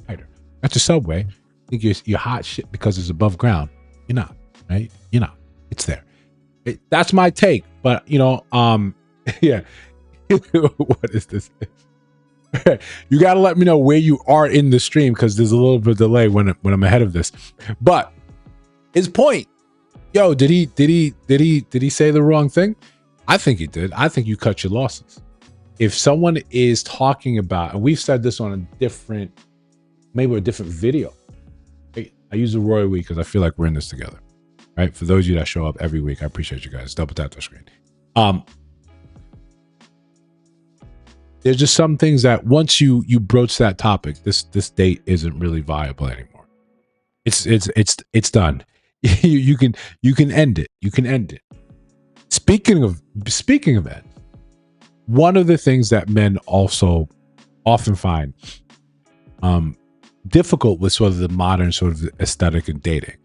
That's your subway. I think you're hot shit because it's above ground. You're not, right? You're not. It's there. That's my take. But yeah. What is this? You got to let me know where you are in the stream because there's a little bit of delay when I'm ahead of this. But his point, yo, did he say the wrong thing? I think he did. I think you cut your losses. If someone is talking about, and we've said this on a different video. I use the Royal Week because I feel like we're in this together. Right? For those of you that show up every week, I appreciate you guys. Double tap the screen. There's just some things that once you broach that topic, this date isn't really viable anymore. It's done. you can end it. You can end it. Speaking of ends, one of the things that men also often find difficult with sort of the modern sort of aesthetic in dating,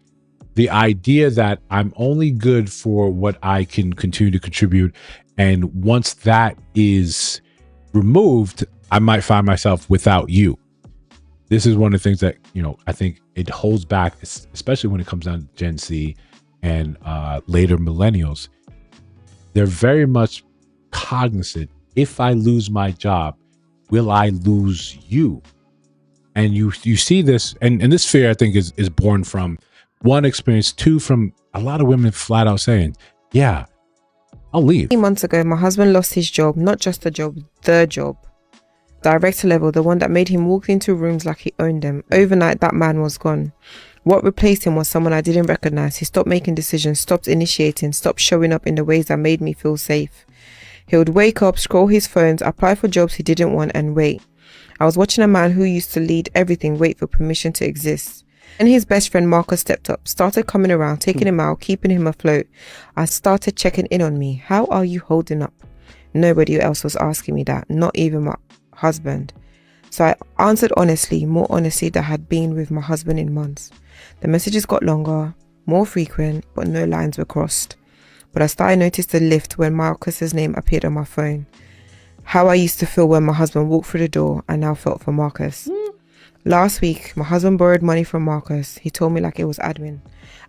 the idea that I'm only good for what I can continue to contribute, and once that is removed, I might find myself without you. This is one of the things that, I think it holds back, especially when it comes down to Gen Z and later millennials. They're very much cognizant. If I lose my job, will I lose you? And you see this, and this fear, I think, is born from one experience, two, from a lot of women flat out saying, yeah, I'll leave. 3 months ago, my husband lost his job, not just a job, the job. Director level, the one that made him walk into rooms like he owned them. Overnight, that man was gone. What replaced him was someone I didn't recognize. He stopped making decisions, stopped initiating, stopped showing up in the ways that made me feel safe. He would wake up, scroll his phones, apply for jobs he didn't want, and wait. I was watching a man who used to lead everything wait for permission to exist. And his best friend Marcus stepped up, started coming around, taking him out, keeping him afloat. I started checking in on me. How are you holding up? Nobody else was asking me that, not even my husband. So I answered honestly, more honestly than I had been with my husband in months. The messages got longer, more frequent, but no lines were crossed. But I started noticing the lift when Marcus's name appeared on my phone. How I used to feel when my husband walked through the door, I now felt for Marcus. Last week, my husband borrowed money from Marcus. He told me like it was admin.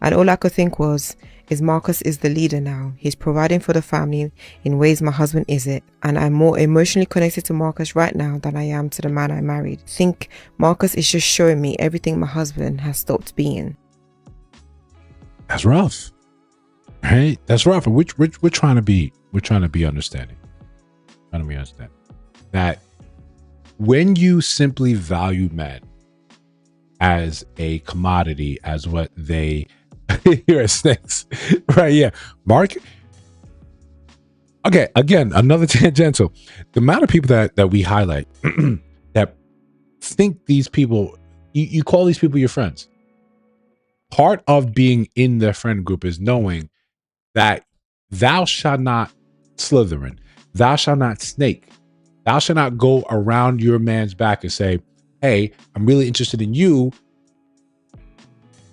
And all I could think was, Marcus is the leader now. He's providing for the family in ways my husband isn't. And I'm more emotionally connected to Marcus right now than I am to the man I married. Think Marcus is just showing me everything my husband has stopped being. That's rough. Right? That's rough. And we're trying to be understanding. Trying to be understanding. That when you simply value men as a commodity, as what they here at Snakes, right? Yeah, Mark. Okay, again, another tangential. The amount of people that we highlight that think these people, you call these people your friends. Part of being in their friend group is knowing that thou shalt not Slytherin, thou shalt not snake. Thou shalt not go around your man's back and say, hey, I'm really interested in you,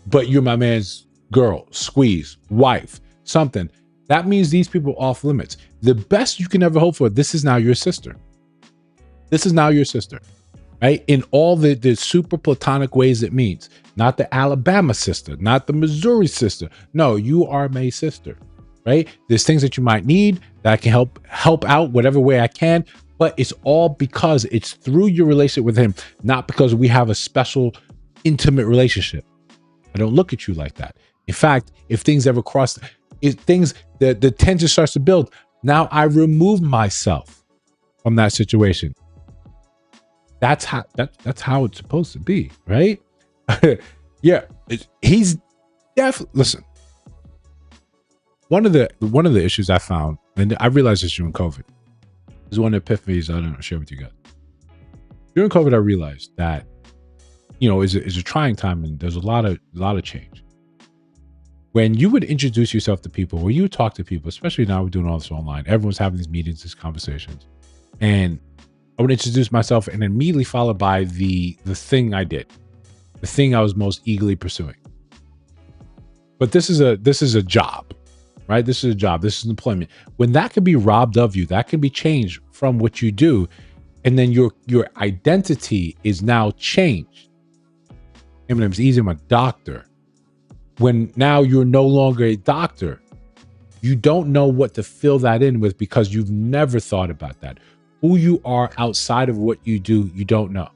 but you're my man's girl, squeeze, wife, something. That means these people are off limits. The best you can ever hope for, this is now your sister. This is now your sister, right? In all the super platonic ways it means. Not the Alabama sister, not the Missouri sister. No, you are my sister, right? There's things that you might need that I can help out whatever way I can. But it's all because it's through your relationship with him, not because we have a special, intimate relationship. I don't look at you like that. In fact, if things ever cross, the tension starts to build, now I remove myself from that situation. That's how it's supposed to be, right? Yeah, he's definitely. Listen, one of the issues I found, and I realized this during COVID. Is one of the epiphanies I don't know, share with you guys. During COVID, I realized that, is a trying time and there's a lot of change. When you would introduce yourself to people, when you would talk to people, especially now we're doing all this online, everyone's having these meetings, these conversations, and I would introduce myself and immediately followed by the thing I did, the thing I was most eagerly pursuing. But this is a job. Right? This is a job. This is employment. When that can be robbed of you, that can be changed from what you do. And then your identity is now changed. My name's Eze, I'm a doctor. When now you're no longer a doctor, you don't know what to fill that in with because you've never thought about that. Who you are outside of what you do, you don't know.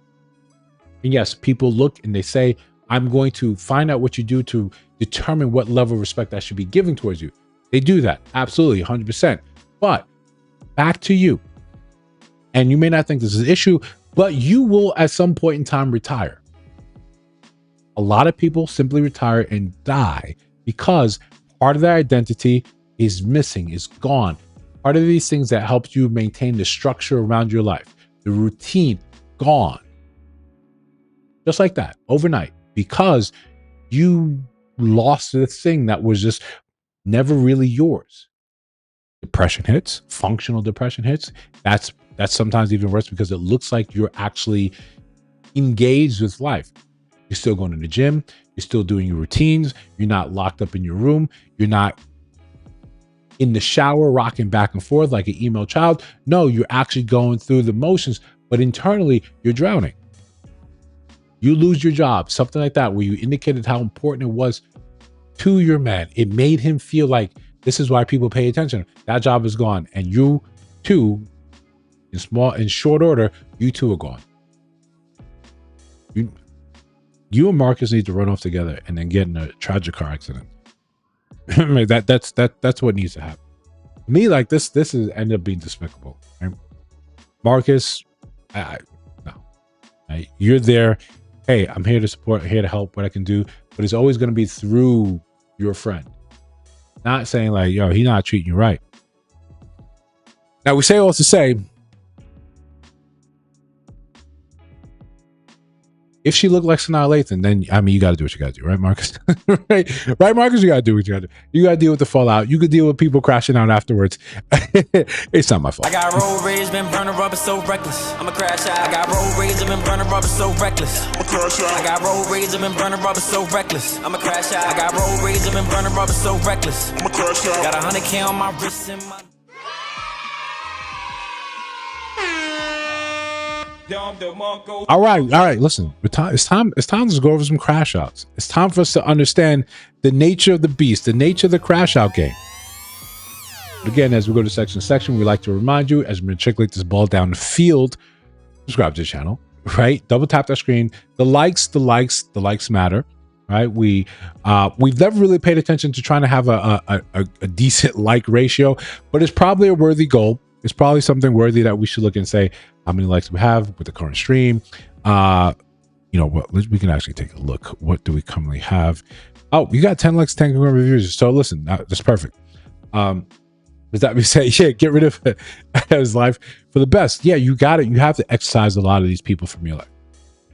And yes, people look and they say, I'm going to find out what you do to determine what level of respect I should be giving towards you. They do that. Absolutely, 100%. But back to you. And you may not think this is an issue, but you will at some point in time retire. A lot of people simply retire and die because part of their identity is missing, is gone. Part of these things that helps you maintain the structure around your life, the routine, gone. Just like that, overnight, because you lost the thing that was just never really yours. Depression hits, functional depression hits. That's sometimes even worse because it looks like you're actually engaged with life. You're still going to the gym. You're still doing your routines. You're not locked up in your room. You're not in the shower rocking back and forth like an emo child. No, you're actually going through the motions, but internally you're drowning. You lose your job, something like that, where you indicated how important it was to your man. It made him feel like this is why people pay attention. That job is gone. And you too, in short order, you two are gone. You and Marcus need to run off together and then get in a tragic car accident. That's what needs to happen. Me, like this is end up being despicable. Right? Marcus, no. Right? You're there. Hey, I'm here to support, here to help what I can do, but it's always going to be through your friend. Not saying like, yo, he's not treating you right. Now we say all to say, if she looked like Sanaa Lathan, then I mean, you got to do what you got to do, right, Marcus? right, Marcus. You got to do what you got to do. You got to deal with the fallout. You could deal with people crashing out afterwards. It's not my fault. I got road rage, been burning rubber so reckless. I'm a crash out. I got road rage, been burning rubber so reckless. I'm a crash out. I got road rage, been burning rubber so reckless. I'm a crash out. I got road rage, been burning rubber so reckless. I'm a crash out. Got 100K on my wrist and my. All right. Listen, it's time to go over some crash outs. It's time for us to understand the nature of the beast, the nature of the crash out game. Again, as we go to section, we like to remind you, as we matriculate this ball down the field, subscribe to the channel, right? Double tap that screen. The likes matter, right? We've never really paid attention to trying to have a decent like ratio, but it's probably a worthy goal. It's probably something worthy that we should look and say how many likes we have with the current stream. You know what? We can actually take a look. What do we currently have? Oh, you got 10 likes, 10 concurrent reviews. So listen, that's perfect. Does that mean say, yeah, get rid of his life for the best? Yeah, you got it. You have to exercise a lot of these people from your life.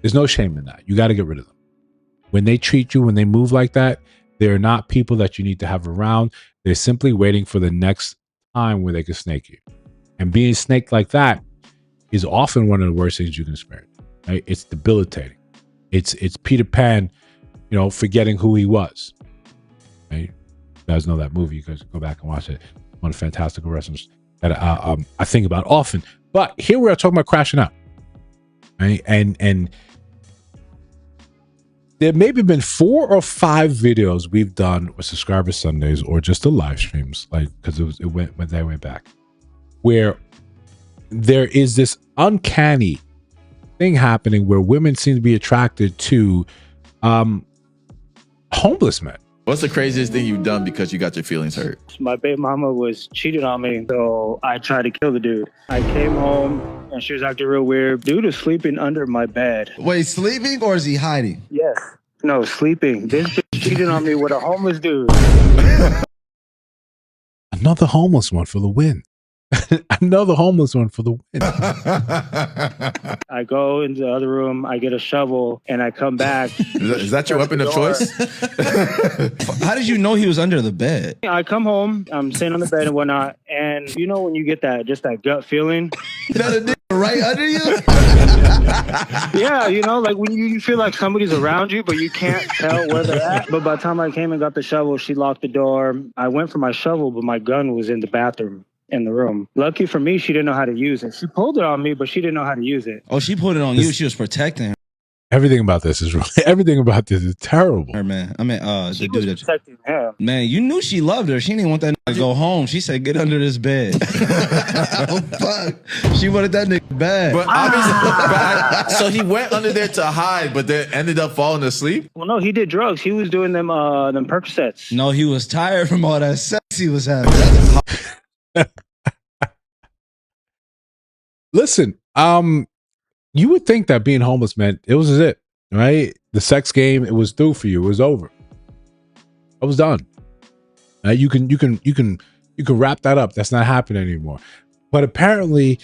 There's no shame in that. You got to get rid of them. When they treat you, when they move like that, they're not people that you need to have around. They're simply waiting for the next time where they can snake you. And being snaked like that is often one of the worst things you can experience. Right? It's debilitating. It's Peter Pan, you know, forgetting who he was. Right? You guys know that movie. You guys go back and watch it. One of the fantastical wrestlers that I think about often. But here we are talking about crashing out. Right? And there maybe been 4 or 5 videos we've done with Subscriber Sundays or just the live streams, like because it went that way back, where there is this uncanny thing happening where women seem to be attracted to homeless men. What's the craziest thing you've done because you got your feelings hurt? My baby mama was cheating on me, so I tried to kill the dude. I came home and she was acting real weird. Dude is sleeping under my bed. Wait, sleeping or is he hiding? Yes. No, sleeping. This bitch cheated on me with a homeless dude. Another homeless one for the win. Another homeless one for the win. I go into the other room, I get a shovel, and I come back. Is that your weapon of choice? How did you know he was under the bed? I come home, I'm sitting on the bed and whatnot, and you know when you get that gut feeling? That a nigga right under you? Yeah, you know, like when you feel like somebody's around you, but you can't tell where they're at. But by the time I came and got the shovel, she locked the door. I went for my shovel, but my gun was in the bathroom. In the room. Lucky for me, she didn't know how to use it. She pulled it on me, but she didn't know how to use it. Oh, she pulled it on you. She was protecting him. Everything about this is terrible. Her man. I mean, she was protecting him. Man, you knew she loved her. She didn't want that nigga to go home. She said, "Get under this bed." Oh fuck! She wanted that nigga bad. But obviously, so he went under there to hide, but then ended up falling asleep. Well, no, he did drugs. He was doing them Percocets. No, he was tired from all that sex he was having. Listen, you would think that being homeless meant it was it, right? The sex game, it was through for you. It was over. I was done. You can wrap that up. That's not happening anymore. But apparently,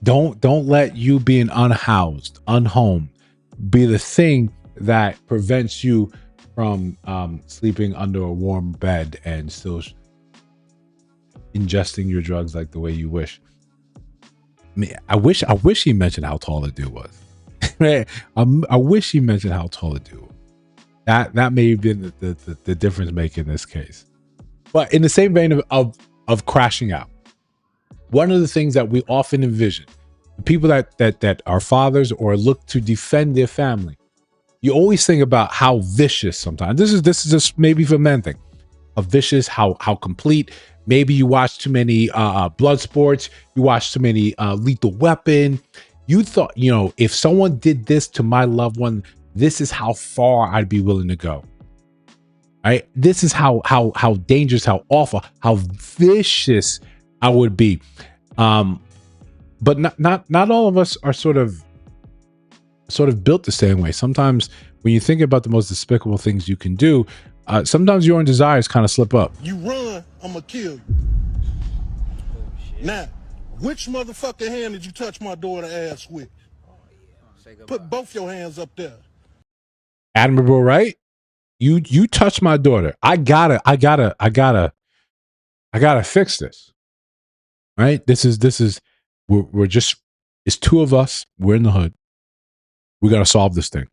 don't let you being unhoused, unhomed, be the thing that prevents you from sleeping under a warm bed and still ingesting your drugs like the way you wish. I mean, I wish he mentioned how tall the dude was. I wish he mentioned how tall the dude was. That may have been the difference maker in this case. But in the same vein of crashing out, one of the things that we often envision, people that are fathers or look to defend their family, you always think about how vicious sometimes. This is just maybe for men thing. How vicious, how complete. Maybe you watch too many blood sports. You watch too many Lethal Weapon. You thought, you know, if someone did this to my loved one, this is how far I'd be willing to go. Right? This is how dangerous, how awful, how vicious I would be. But not all of us are sort of built the same way. Sometimes when you think about the most despicable things you can do, sometimes your own desires kind of slip up. You run, I'm gonna kill you. Now, which motherfucking hand did you touch my daughter ass with? Put both your hands up there. Admirable, right? You touch my daughter. I gotta fix this. Right? This is we're just, it's two of us. We're in the hood. We gotta solve this thing.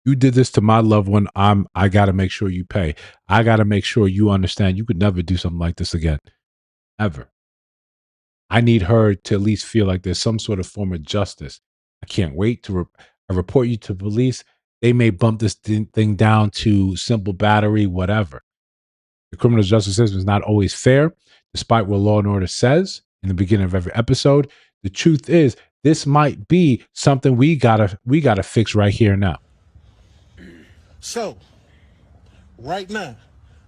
You did this to my loved one. I gotta make sure you pay. I gotta make sure you understand you could never do something like this again. Ever. I need her to at least feel like there's some sort of form of justice. I can't wait to report you to police. They may bump this thing down to simple battery, whatever. The criminal justice system is not always fair, despite what Law and Order says in the beginning of every episode. The truth is, this might be something we gotta fix right here now. So, right now,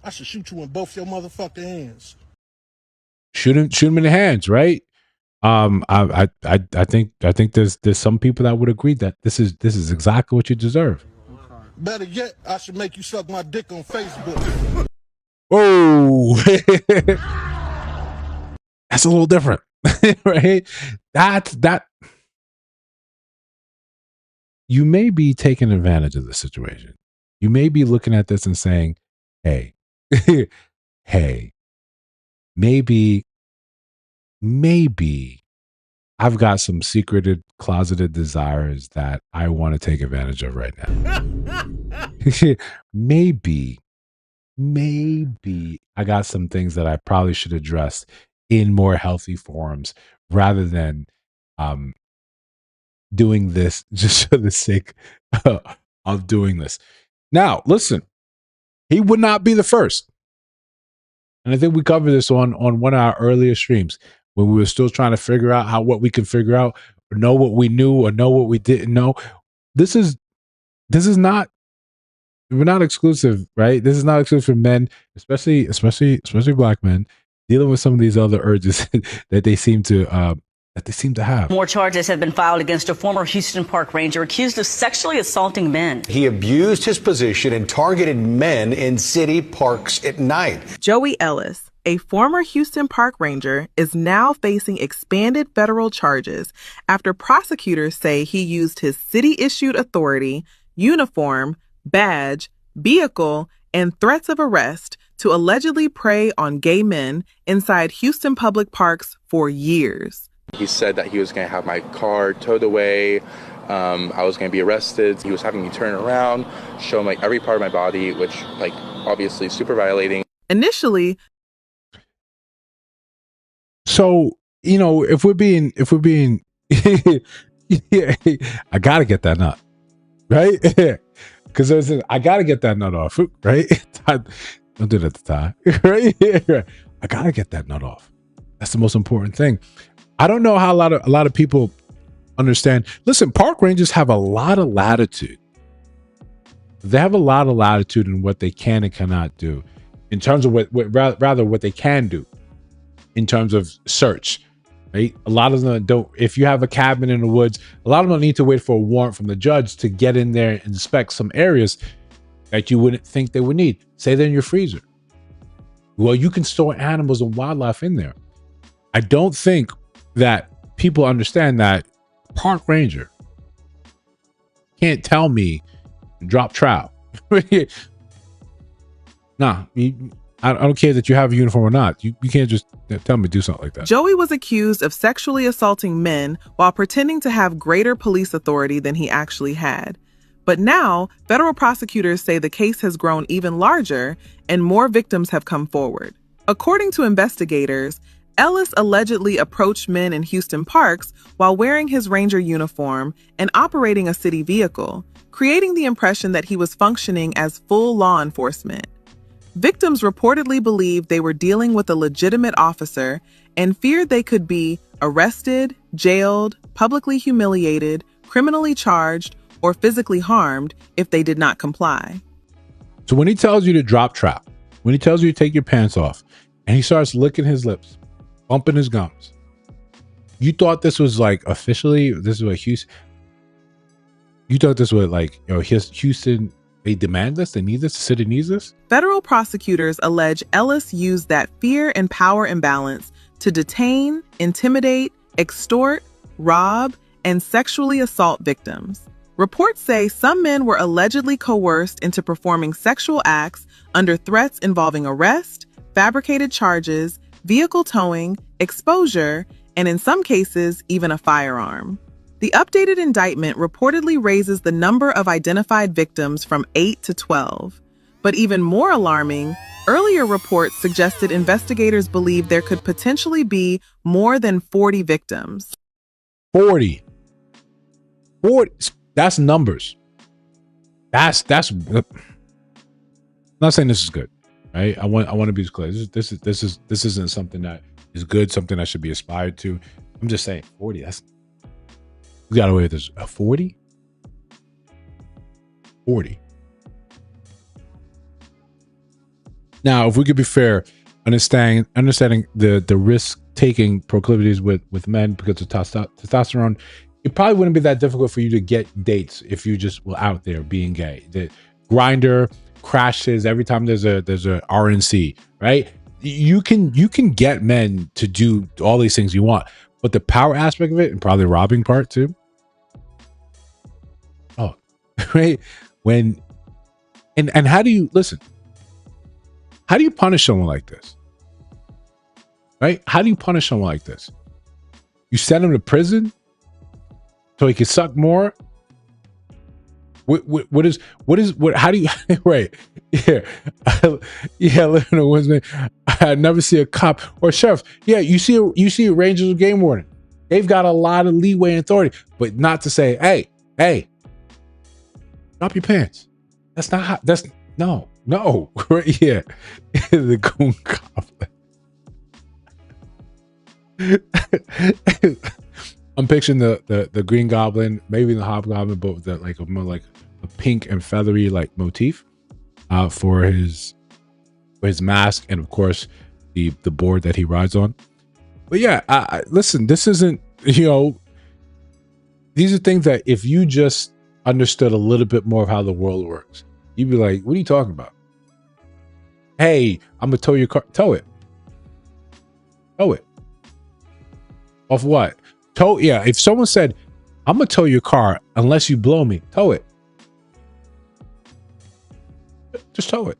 I should shoot you in both your motherfucking hands. Shoot him in the hands, right? I think there's some people that would agree that this is exactly what you deserve. Better yet, I should make you suck my dick on Facebook. Oh, that's a little different, right? That you may be taking advantage of the situation. You may be looking at this and saying, "Hey, hey, maybe I've got some secreted, closeted desires that I want to take advantage of right now. maybe I got some things that I probably should address in more healthy forums rather than doing this just for the sake of doing this." Now, listen, he would not be the first. And I think we covered this on one of our earlier streams when we were still trying to figure out what we could figure out, or know what we knew or know what we didn't know. This is not, we're not exclusive, right? This is not exclusive for men, especially black men, dealing with some of these other urges that they seem to have. More charges have been filed against a former Houston Park Ranger accused of sexually assaulting men. He abused his position and targeted men in city parks at night. Joey Ellis, a former Houston Park Ranger, is now facing expanded federal charges after prosecutors say he used his city-issued authority, uniform, badge, vehicle, and threats of arrest to allegedly prey on gay men inside Houston public parks for years. He said that he was going to have my car towed away. I was going to be arrested. He was having me turn around, show him every part of my body, which obviously super violating. Initially. So, if we're being, I got to get that nut, right? Because I got to get that nut off, right? Don't do that to Ty, right? I got to get that nut off. That's the most important thing. I don't know how a lot of people understand. Listen, park rangers have a lot of latitude. They have a lot of latitude in what they can and cannot do, in terms of what they can do, in terms of search. Right? A lot of them don't. If you have a cabin in the woods, a lot of them don't need to wait for a warrant from the judge to get in there and inspect some areas that you wouldn't think they would need. Say they're in your freezer. Well, you can store animals and wildlife in there. I don't think that people understand that park ranger can't tell me drop trout. Nah, I don't care that you have a uniform or not. You can't just tell me to do something like that. Joey was accused of sexually assaulting men while pretending to have greater police authority than he actually had. But now, federal prosecutors say the case has grown even larger and more victims have come forward. According to investigators, Ellis allegedly approached men in Houston parks while wearing his ranger uniform and operating a city vehicle, creating the impression that he was functioning as full law enforcement. Victims reportedly believed they were dealing with a legitimate officer and feared they could be arrested, jailed, publicly humiliated, criminally charged, or physically harmed if they did not comply. So when he tells you to drop trout, when he tells you to take your pants off, and he starts licking his lips, bumping his gums, you thought this was officially, this is what Houston, you thought this was Houston, they demand this, they need this, the city needs this? Federal prosecutors allege Ellis used that fear and power imbalance to detain, intimidate, extort, rob, and sexually assault victims. Reports say some men were allegedly coerced into performing sexual acts under threats involving arrest, fabricated charges, vehicle towing, exposure, and in some cases, even a firearm. The updated indictment reportedly raises the number of identified victims from 8 to 12. But even more alarming, Earlier reports suggested investigators believe there could potentially be more than 40 victims. 40. That's numbers. I'm not saying this is good, right? I want to be clear. This isn't something that is good, something that should be aspired to. I'm just saying 40. You got away with this. 40? 40. Now, if we could be fair, understanding the risk-taking proclivities with men because of testosterone, it probably wouldn't be that difficult for you to get dates if you just were out there being gay. The grinder crashes every time there's a RNC, right? You can get men to do all these things you want, but the power aspect of it, and probably the robbing part too. Oh, right. And how do you listen? How do you punish someone like this? Right? How do you punish someone like this? You send him to prison so he can suck more? How do you right? Yeah. Living in a woods, I never see a cop or sheriff. Yeah, you see rangers or game warden. They've got a lot of leeway and authority, but not to say, hey, drop your pants. That's not how, that's no, right? Yeah. The goon goblin. I'm picturing the Green Goblin, maybe the Hobgoblin, but with like a more like a pink and feathery like motif for his mask, and of course the board that he rides on. But yeah, listen, this isn't, these are things that if you just understood a little bit more of how the world works, you'd be like, what are you talking about? Hey, I'm gonna tow your car. Tow it. Off what? Tow, yeah. If someone said, I'm gonna tow your car unless you blow me, tow it. Just tow it.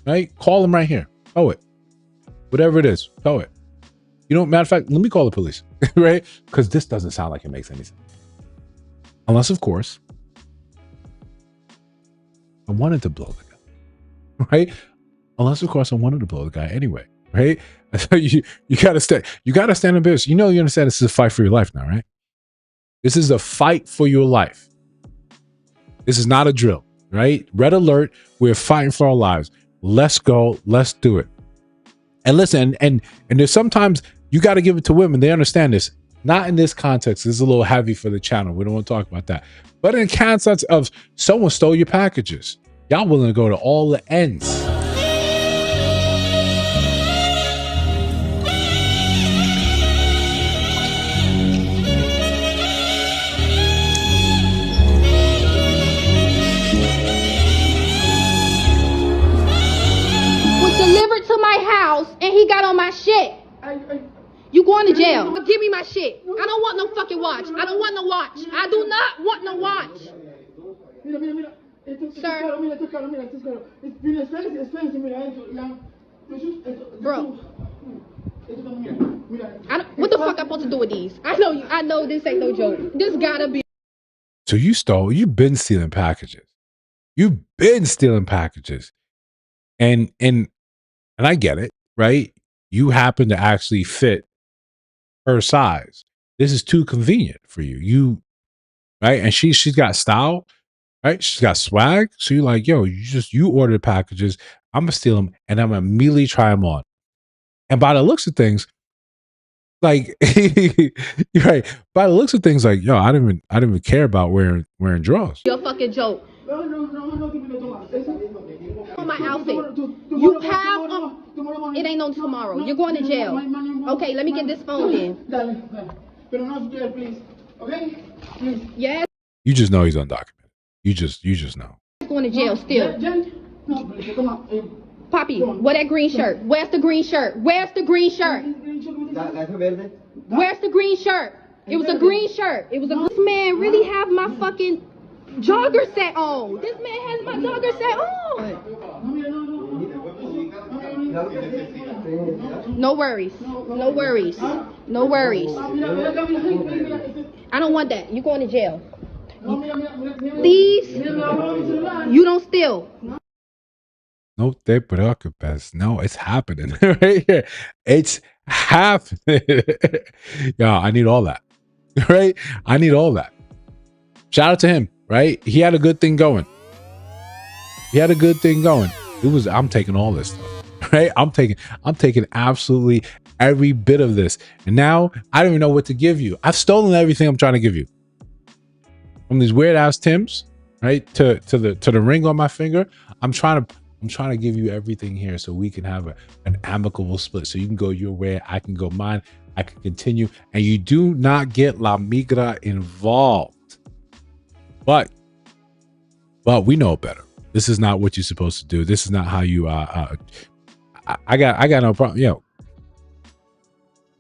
Right? Call them right here. Tow it. Whatever it is, tow it. Matter of fact, let me call the police. Right? Because this doesn't sound like it makes any sense. Unless, of course, I wanted to blow the guy. Right? Unless, of course, I wanted to blow the guy anyway. Right? You gotta stand in business. You understand this is a fight for your life now, right? This is a fight for your life. This is not a drill, right? Red alert. We're fighting for our lives. Let's go. Let's do it. And listen, and there's sometimes you got to give it to women. They understand this. Not in this context. This is a little heavy for the channel. We don't want to talk about that. But in context of someone stole your packages, y'all willing to go to all the ends. Delivered to my house and he got on my shit. You going to jail. Give me my shit. I don't want no fucking watch. I don't want no watch. I do not want no watch. Sir. Bro. What the fuck I'm supposed to do with these? I know this ain't no joke. This gotta be. So you've been stealing packages. You've been stealing packages. And I get it, right? You happen to actually fit her size. This is too convenient for you. Right? And she's got style, right? She's got swag. So you're like, yo, you order packages. I'm gonna steal them and I'm gonna immediately try them on. And by the looks of things, like you're right. By the looks of things, like, yo, I didn't even care about wearing drawers. You're a fucking joke. On my outfit. You have it ain't no tomorrow. You're going to jail. Okay, let me get this phone in. Yes. You just know he's undocumented. You just know. He's going to jail still. Poppy, where that green shirt? Where's the green shirt? Where's the green shirt? Where's the green shirt? It was a green shirt. This man really have my fucking jogger set on. This man has my jogger set on. No worries. No worries. No worries. I don't want that. You're going to jail. Thieves, you don't steal. No te preocupes. No, it's happening right here. It's happening. Yeah, I need all that. Right? I need all that. Shout out to him, right? He had a good thing going. I'm taking all this stuff. Right? I'm taking absolutely every bit of this. And now I don't even know what to give you. I've stolen everything I'm trying to give you. From these weird ass Tims, right? To the ring on my finger. I'm trying to give you everything here so we can have an amicable split. So you can go your way, I can go mine, I can continue, and you do not get La Migra involved. But we know better. This is not what you're supposed to do. This is not how you I got no problem. Yo,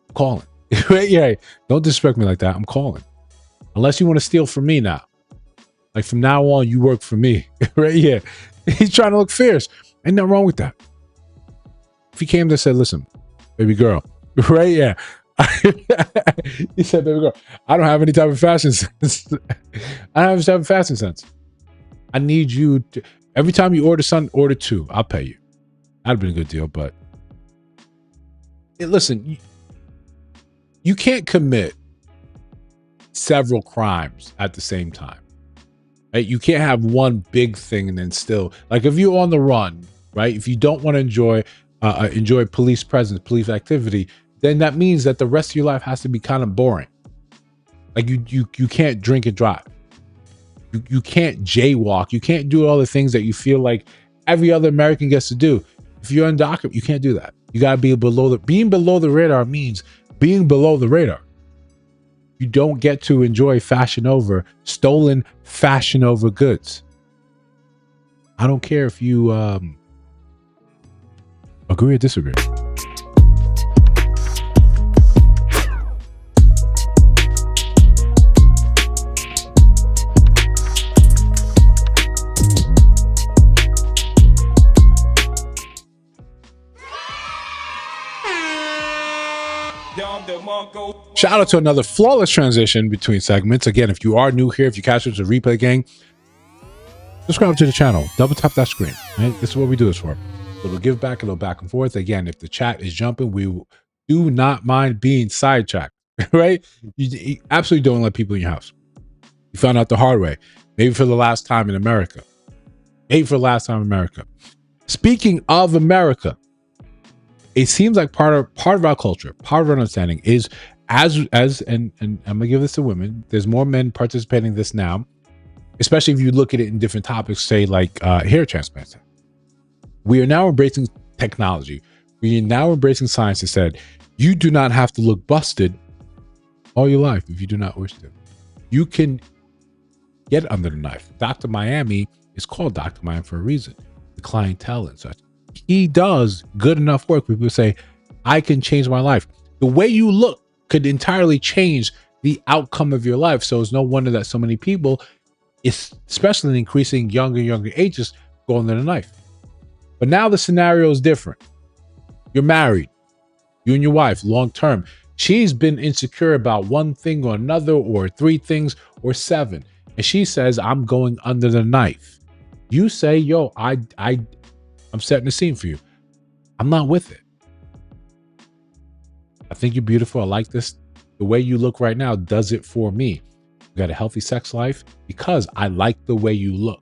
I'm calling. Yeah, don't disrespect me like that. I'm calling. Unless you want to steal from me now. Like from now on, you work for me. Right? Yeah. He's trying to look fierce. Ain't nothing wrong with that. If he came to say, listen, baby girl, right? Yeah. He said, baby girl, I don't have any type of fashion sense. I don't have any type of fashion sense. I need you to, every time you order something, order two. I'll pay you. That'd been a good deal, but listen, you can't commit several crimes at the same time. Right? You can't have one big thing and then still, like if you're on the run, right? If you don't want to enjoy police presence, police activity, then that means that the rest of your life has to be kind of boring. Like you can't drink and drive. You can't jaywalk. You can't do all the things that you feel like every other American gets to do. If you're undocumented, you can't do that. You gotta be being below the radar means being below the radar. You don't get to enjoy stolen fashion over goods. I don't care if you agree or disagree. Shout out to another flawless transition between segments. Again, if you are new here, if you catch us a replay gang, subscribe to the channel. Double tap that screen. Right? This is what we do this for. A little give back, a little back and forth. Again, if the chat is jumping, we do not mind being sidetracked. Right? You absolutely don't let people in your house. You found out the hard way. Maybe for the last time in America. Speaking of America, it seems like part of our culture, part of our understanding is and I'm gonna give this to women. There's more men participating in this now, especially if you look at it in different topics, say like hair transplants. We are now embracing technology. We are now embracing science that said you do not have to look busted all your life if you do not wish to. You can get under the knife. Dr. Miami is called Dr. Miami for a reason. The clientele and such. He does good enough work. People say, I can change my life. The way you look could entirely change the outcome of your life. So it's no wonder that so many people, especially in increasing younger ages, go under the knife. But now the scenario is different. You're married. You and your wife, long term. She's been insecure about one thing or another, or three things, or seven. And she says, I'm going under the knife. You say, yo, I'm setting the scene for you. I'm not with it. I think you're beautiful. I like this. The way you look right now does it for me. You got a healthy sex life because I like the way you look.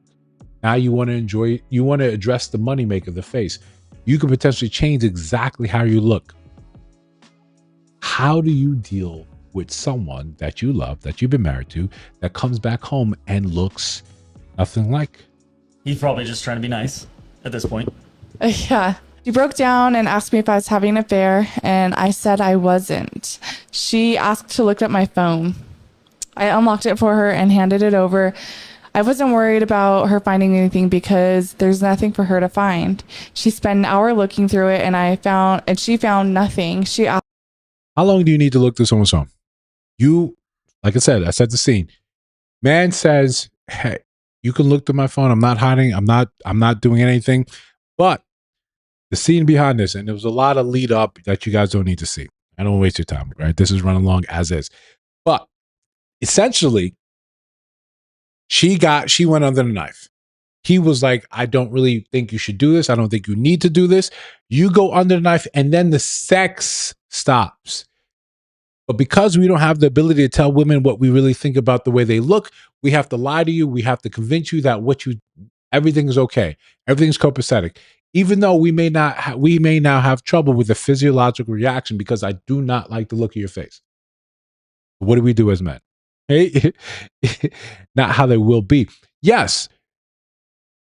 Now you want to enjoy, you want to address the moneymaker, the face. You can potentially change exactly how you look. How do you deal with someone that you love, that you've been married to, that comes back home and looks nothing like? He's probably just trying to be nice at this point. Yeah. She broke down and asked me if I was having an affair, and I said I wasn't. She asked to look at my phone. I unlocked it for her and handed it over. I wasn't worried about her finding anything because there's nothing for her to find. She spent an hour looking through it, and she found nothing. She asked, how long do you need to look through someone's phone? You, like I said, I set the scene. Man says, hey, you can look through my phone. I'm not hiding. I'm not doing anything. But the scene behind this, and there was a lot of lead up that you guys don't need to see. I don't waste your time, right? This is running along as is. But essentially, she went under the knife. He was like, I don't really think you should do this. I don't think you need to do this. You go under the knife and then the sex stops. But because we don't have the ability to tell women what we really think about the way they look, we have to lie to you. We have to convince you that everything is okay. Everything's copacetic. Even though we may now have trouble with the physiological reaction because I do not like the look of your face. What do we do as men? Hey, not how they will be. Yes.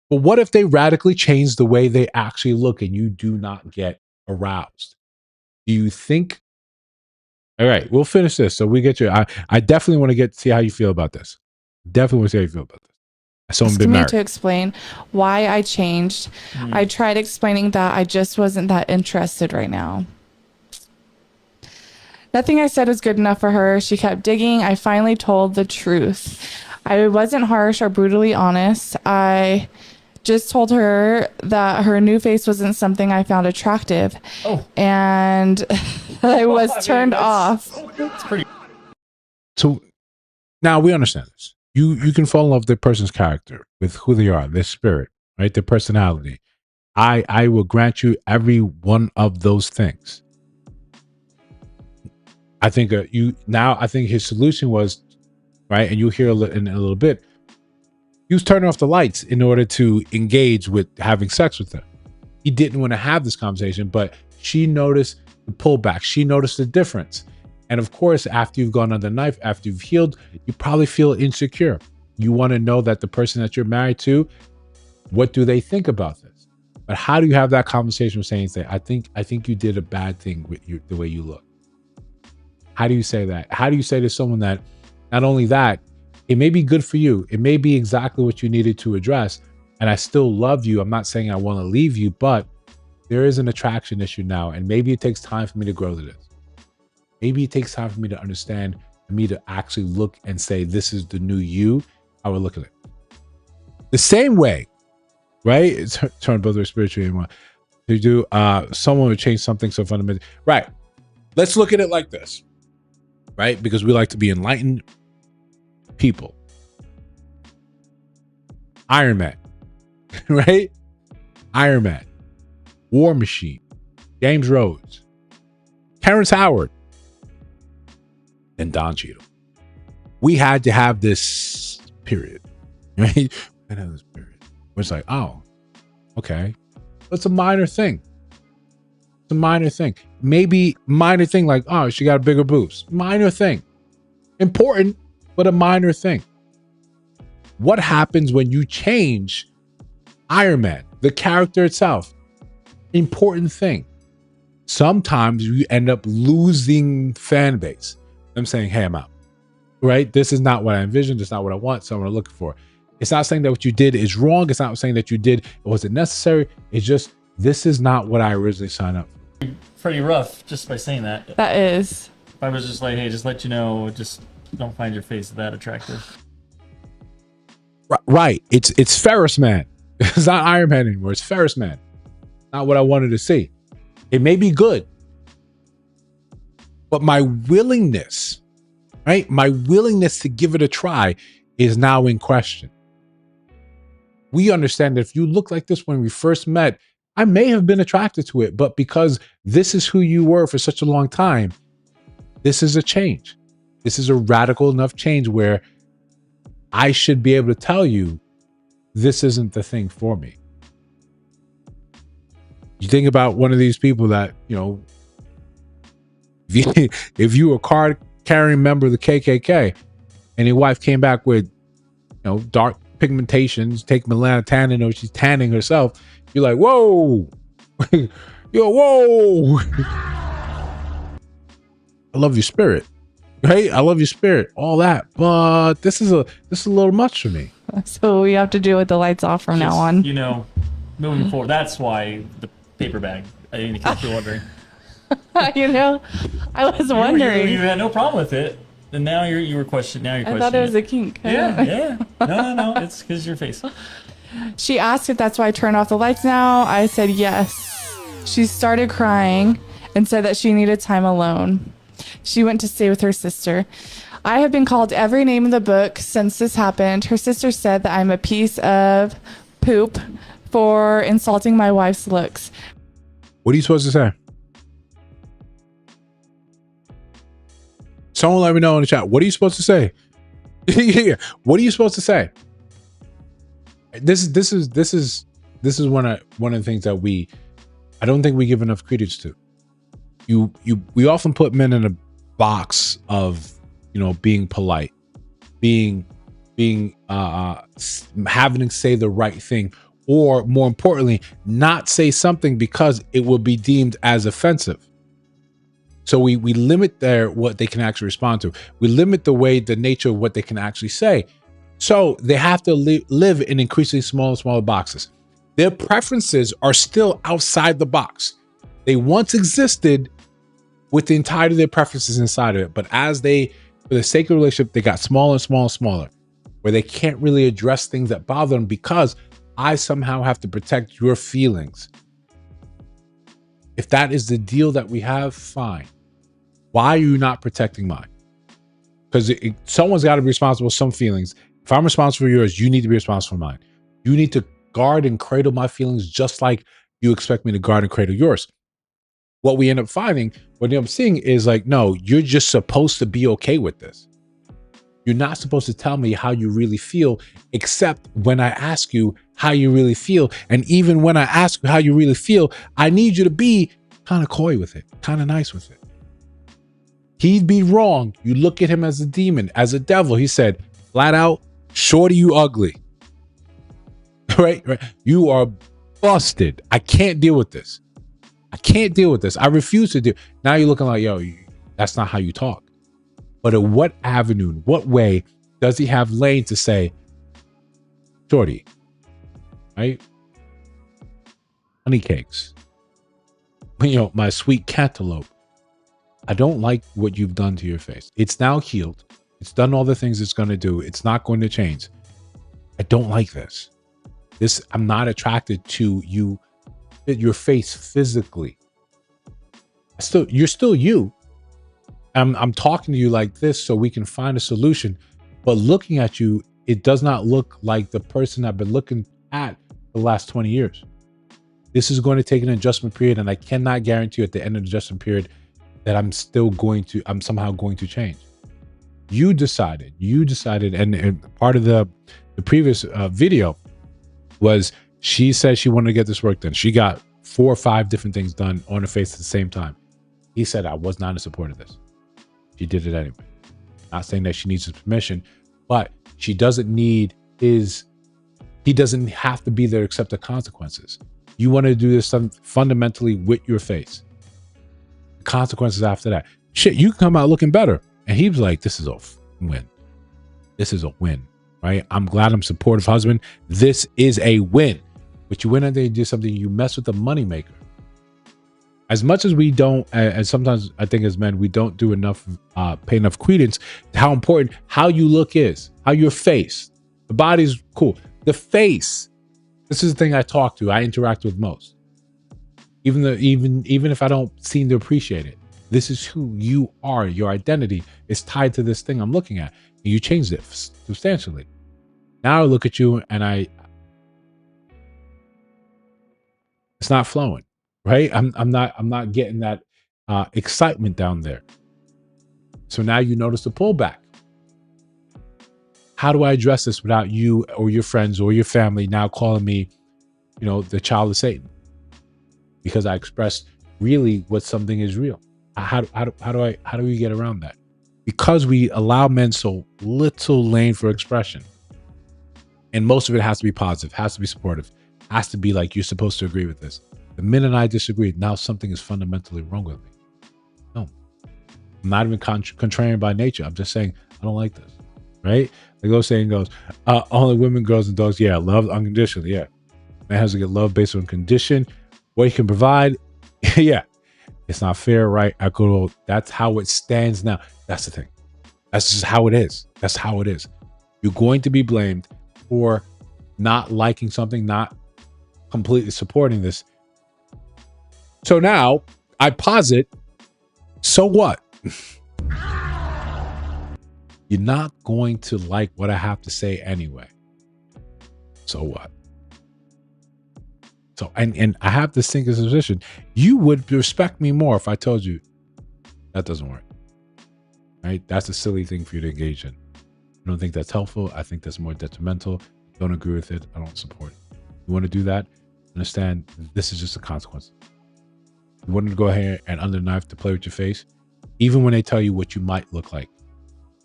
But what if they radically change the way they actually look and you do not get aroused? Do you think? All right, we'll finish this. So we get you. I definitely want to see how you feel about this. Definitely want to see how you feel about this. Someone been married. To explain why I changed. I tried explaining that I just wasn't that interested right now. Nothing I said was good enough for her. She kept digging. I finally told the truth. I wasn't harsh or brutally honest. I just told her that her new face wasn't something I found attractive. And I was turned off. It's pretty. So now we understand this. You can fall in love with the person's character, with who they are, their spirit, right? Their personality. I will grant you every one of those things. I think I think his solution was, right, and you'll hear in a little bit, he was turning off the lights in order to engage with having sex with her. He didn't want to have this conversation, but she noticed the pullback. She noticed the difference. And of course, after you've gone under the knife, after you've healed, you probably feel insecure. You want to know that the person that you're married to, what do they think about this? But how do you have that conversation with saying, I think you did a bad thing with the way you look? How do you say that? How do you say to someone that not only that, it may be good for you. It may be exactly what you needed to address. And I still love you. I'm not saying I want to leave you, but there is an attraction issue now. And maybe it takes time for me to grow to this. Maybe it takes time for me to understand, for me to actually look and say, this is the new you. I would look at it. The same way, right? It's turn both their spiritual and to do someone would change something so fundamental. Right. Let's look at it like this. Right? Because we like to be enlightened people. Iron Man. Right? Iron Man. War Machine. James Rhodes. Terrence Howard. And Don Cheadle. We had to have this period. Right? We had to have this period. Where it's like, oh, okay. It's a minor thing. It's a minor thing. Maybe minor thing like, oh, she got a bigger boobs. Minor thing. Important, but a minor thing. What happens when you change Iron Man, the character itself? Important thing. Sometimes you end up losing fan base. I'm saying, hey, I'm out. Right? This is not what I envisioned. It's not what I want. Someone I'm looking for. It's not saying that what you did is wrong. It's not saying that you did it wasn't necessary. It's just, this is not what I originally signed up for. Pretty rough just by saying that. That is. If I was just like, hey, just let you know, just don't find your face that attractive. Right. It's Ferris Man. It's not Iron Man anymore. It's Ferris Man. Not what I wanted to see. It may be good. But my willingness, right? My willingness to give it a try is now in question. We understand that if you look like this when we first met, I may have been attracted to it, but because this is who you were for such a long time, this is a change. This is a radical enough change where I should be able to tell you this isn't the thing for me. You think about one of these people that, you know, if you were a card-carrying member of the KKK and your wife came back with, you know, dark pigmentations, take melatonin or she's tanning herself, you're like, whoa, yo, whoa. I love your spirit, right? I love your spirit, all that, but this is a little much for me. So we have to do with the lights off from now on. You know, moving forward, that's why the paper bag. I didn't in case you're wondering. You know, I was wondering. You had no problem with it, and now you were questioning. Now you're questioning. I thought it was a kink. Yeah. No. It's because your face. She asked if that's why I turn off the lights now. I said yes. She started crying and said that she needed time alone. She went to stay with her sister. I have been called every name in the book since this happened. Her sister said that I'm a piece of poop for insulting my wife's looks. What are you supposed to say? Someone let me know in the chat. What are you supposed to say? Yeah. What are you supposed to say? This is one of the things that I don't think we give enough credence to. We often put men in a box of, being polite, being having to say the right thing, or more importantly, not say something because it will be deemed as offensive. So we limit what they can actually respond to. We limit the nature of what they can actually say. So they have to live in increasingly smaller boxes. Their preferences are still outside the box. They once existed with the entirety of their preferences inside of it. But for the sake of the relationship, they got smaller and smaller and smaller, where they can't really address things that bother them because I somehow have to protect your feelings. If that is the deal that we have, fine. Why are you not protecting mine? Because someone's got to be responsible for some feelings. If I'm responsible for yours, you need to be responsible for mine. You need to guard and cradle my feelings just like you expect me to guard and cradle yours. What we end up finding, what we end up seeing is like, no, you're just supposed to be okay with this. You're not supposed to tell me how you really feel, except when I ask you how you really feel. And even when I ask you how you really feel, I need you to be kind of coy with it, kind of nice with it. He'd be wrong. You look at him as a demon, as a devil. He said, flat out, shorty, you ugly. Right? You are busted. I can't deal with this. I can't deal with this. I refuse to do. Now you're looking like, yo, that's not how you talk. But in what avenue, what way does he have lane to say, shorty, right? Honey cakes. My sweet cantaloupe. I don't like what you've done to your face. It's now healed. It's done all the things it's going to do. It's not going to change. I don't like this. I'm not attracted to you, your face physically. You're still you. I'm talking to you like this so we can find a solution. But looking at you, it does not look like the person I've been looking at the last 20 years. This is going to take an adjustment period, and I cannot guarantee you at the end of the adjustment period that I'm somehow going to change. You decided, and part of the previous video was she said she wanted to get this work done. She got 4 or 5 different things done on her face at the same time. He said, I was not in support of this. She did it anyway. Not saying that she needs his permission, but he doesn't have to be there to accept the consequences. You want to do this fundamentally with your face. The consequences after that. Shit, you come out looking better. And he was like, this is a win. This is a win, right? I'm glad I'm supportive husband. This is a win. But you went out there and did something, you mess with the moneymaker. As much as we don't, and sometimes I think as men, we don't do enough, pay enough credence to how important how you look is, how your face, the body's cool. The face, this is the thing I interact with most. Even if I don't seem to appreciate it, this is who you are. Your identity is tied to this thing I'm looking at. And you changed it substantially. Now I look at you and it's not flowing. Right? I'm not getting that excitement down there. So now you notice the pullback. How do I address this without you or your friends or your family now calling me, the child of Satan? Because I expressed really what something is real. How do we get around that? Because we allow men so little lane for expression. And most of it has to be positive, has to be supportive, has to be like, you're supposed to agree with this. The minute I disagree, now something is fundamentally wrong with me. No, I'm not even contrarian by nature. I'm just saying, I don't like this, right? The old saying goes, only women, girls, and dogs, yeah, love unconditionally, yeah. Man has to get love based on condition, what he can provide, yeah. It's not fair, right? Equitable. That's how it stands now. That's the thing. That's just how it is. That's how it is. You're going to be blamed for not liking something, not completely supporting this. So now I posit, so what? You're not going to like what I have to say anyway. So what? So, and I have this sinking suspicion, you would respect me more if I told you that doesn't work. Right? That's a silly thing for you to engage in. I don't think that's helpful. I think that's more detrimental. Don't agree with it. I don't support it. You want to do that? Understand this is just a consequence. You want to go ahead and under the knife to play with your face, even when they tell you what you might look like,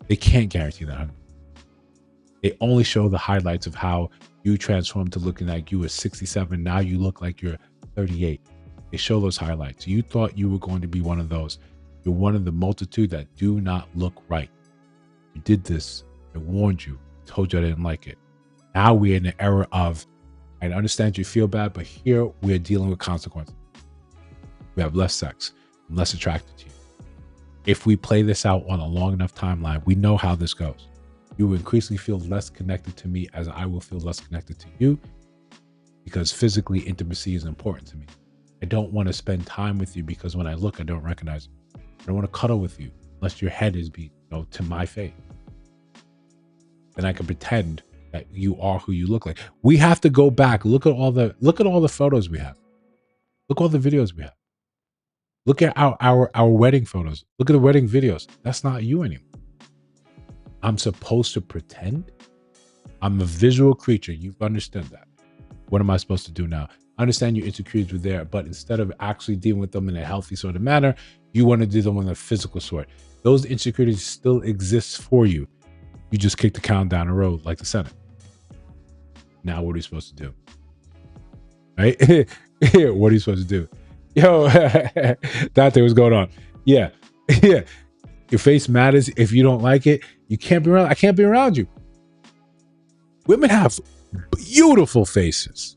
they can't guarantee that, honey. They only show the highlights of how you transformed to looking like you were 67. Now you look like you're 38. They show those highlights. You thought you were going to be one of those. You're one of the multitude that do not look right. You did this. I warned you. Told you I didn't like it. Now we're in the era of, I understand you feel bad, but here we're dealing with consequences. We have less sex. I'm less attracted to you. If we play this out on a long enough timeline, we know how this goes. You will increasingly feel less connected to me as I will feel less connected to you, because physically intimacy is important to me. I don't want to spend time with you because when I look, I don't recognize you. I don't want to cuddle with you unless your head is to my face. Then I can pretend that you are who you look like. We have to go back. Look at all the photos we have. Look at all the videos we have. Look at our wedding photos. Look at the wedding videos. That's not you anymore. I'm supposed to pretend? I'm a visual creature. You've understood that. What am I supposed to do now? I understand your insecurities were there, but instead of actually dealing with them in a healthy sort of manner, you want to do them in a physical sort. Those insecurities still exist for you. You just kick the can down the road like the Senate. Now what are you supposed to do? Right? What are you supposed to do? Yo, Dante, what's going on? Yeah. Your face matters. If you don't like it, you can't be around. I can't be around you. Women have beautiful faces.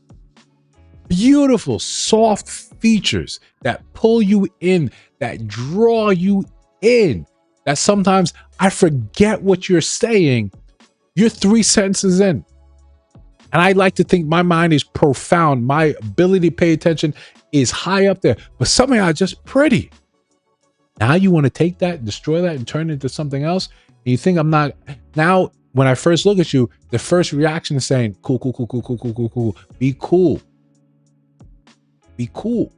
Beautiful, soft features that pull you in, that draw you in. That sometimes I forget what you're saying. You're 3 sentences in. And I like to think my mind is profound. My ability to pay attention is high up there. But somehow just pretty. Now you want to take that, destroy that, and turn it into something else. And you think I'm not. Now, when I first look at you, the first reaction is saying, cool. Be cool. Be cool.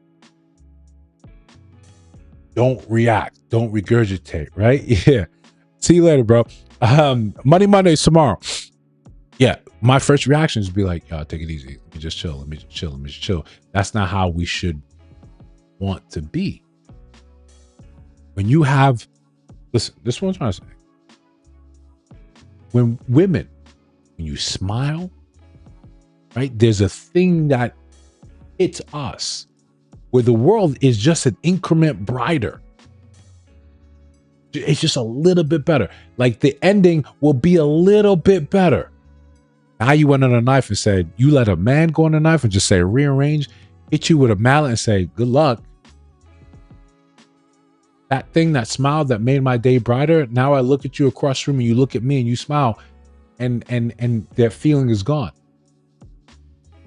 Don't react. Don't regurgitate, right? Yeah. See you later, bro. Money Mondays tomorrow. Yeah. My first reaction is to be like, yo, take it easy. Let me just chill. That's not how we should want to be. When you have, listen, this is what I'm trying to say. When you smile, right? There's a thing that hits us where the world is just an increment brighter. It's just a little bit better. Like the ending will be a little bit better. Now you went on a knife and said, you let a man go on a knife and just say rearrange, hit you with a mallet and say, good luck. That thing, that smile that made my day brighter. Now I look at you across the room and you look at me and you smile and that feeling is gone.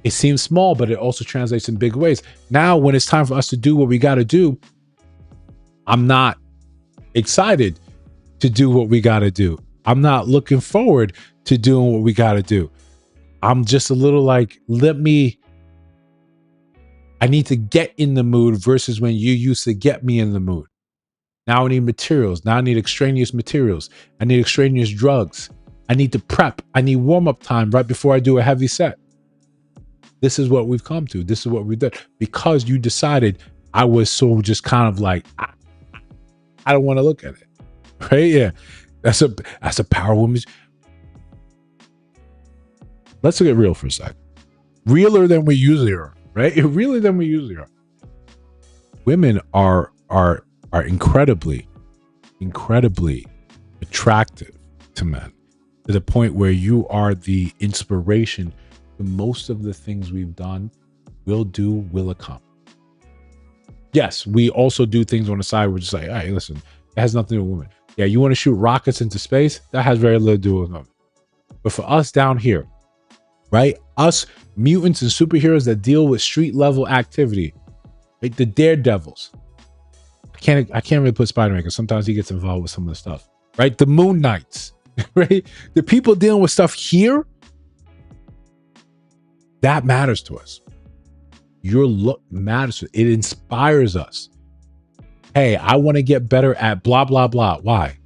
It seems small, but it also translates in big ways. Now, when it's time for us to do what we got to do, I'm not excited to do what we got to do. I'm not looking forward to doing what we got to do. I'm just a little like, I need to get in the mood versus when you used to get me in the mood. Now I need materials. Now I need extraneous materials. I need extraneous drugs. I need to prep. I need warm-up time right before I do a heavy set. This is what we've come to. This is what we've done. Because you decided I was so just kind of like, I don't want to look at it. Right? Yeah. That's a power woman. Let's get real for a second. Realer than we usually are, right? Realer than we usually are. Women are incredibly attractive to men to the point where you are the inspiration to most of the things we've done, will do, will accomplish. Yes, we also do things on the side. We're just like, all right, listen, it has nothing to do with women. Yeah, you want to shoot rockets into space? That has very little to do with them. But for us down here, right? Us mutants and superheroes that deal with street level activity, like the daredevils. I can't really put Spider-Man because sometimes he gets involved with some of the stuff, right? The Moon Knights, right? The people dealing with stuff here, that matters to us. Your look matters. It inspires us. Hey, I want to get better at blah, blah, blah. Why? I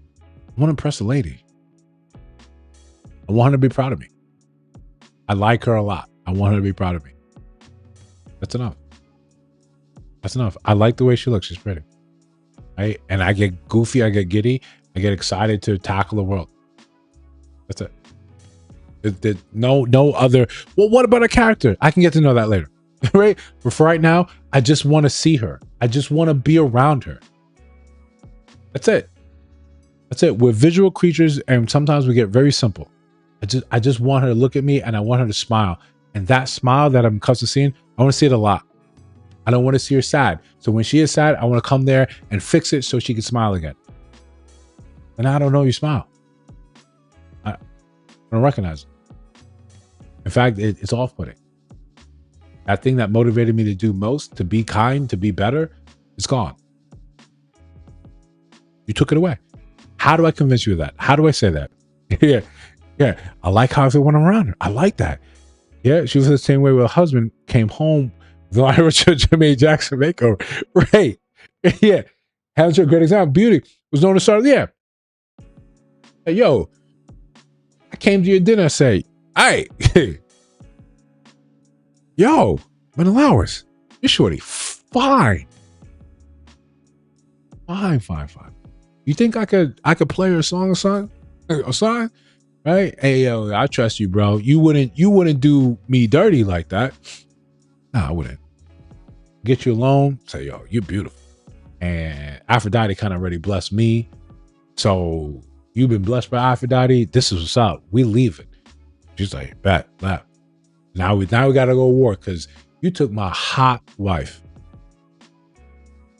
want to impress a lady. I want her to be proud of me. I like her a lot. I want her to be proud of me. That's enough. That's enough. I like the way she looks. She's pretty. Right? And I get goofy. I get giddy. I get excited to tackle the world. That's it. No other. Well, what about a character? I can get to know that later. Right? But for right now, I just want to see her. I just want to be around her. That's it. That's it. We're visual creatures, and sometimes we get very simple. I just want her to look at me, and I want her to smile. And that smile that I'm accustomed to seeing, I want to see it a lot. I don't want to see her sad. So when she is sad, I want to come there and fix it so she can smile again. And I don't know you smile. I don't recognize it. In fact, it's off-putting. That thing that motivated me to do most, to be kind, to be better, is gone. You took it away. How do I convince you of that? How do I say that? Yeah. I like how I feel when I'm around her. I like that. Yeah, she was the same way with her husband came home with the Mrsochimaeze Jackson makeover. Right. Yeah. How's a great example? Beauty was known to start. Yeah. Hey, yo, I came to your dinner and say, hey, yo, Mental Hours, you're shorty fine. Fine. You think I could play her a song? Right? Hey, yo, I trust you, bro. You wouldn't do me dirty like that. No, I wouldn't. Get you alone, say, yo, you're beautiful. And Aphrodite kind of already blessed me. So you've been blessed by Aphrodite. This is what's up. We leave it. She's like, bet, left. Now we gotta go to war because you took my hot wife.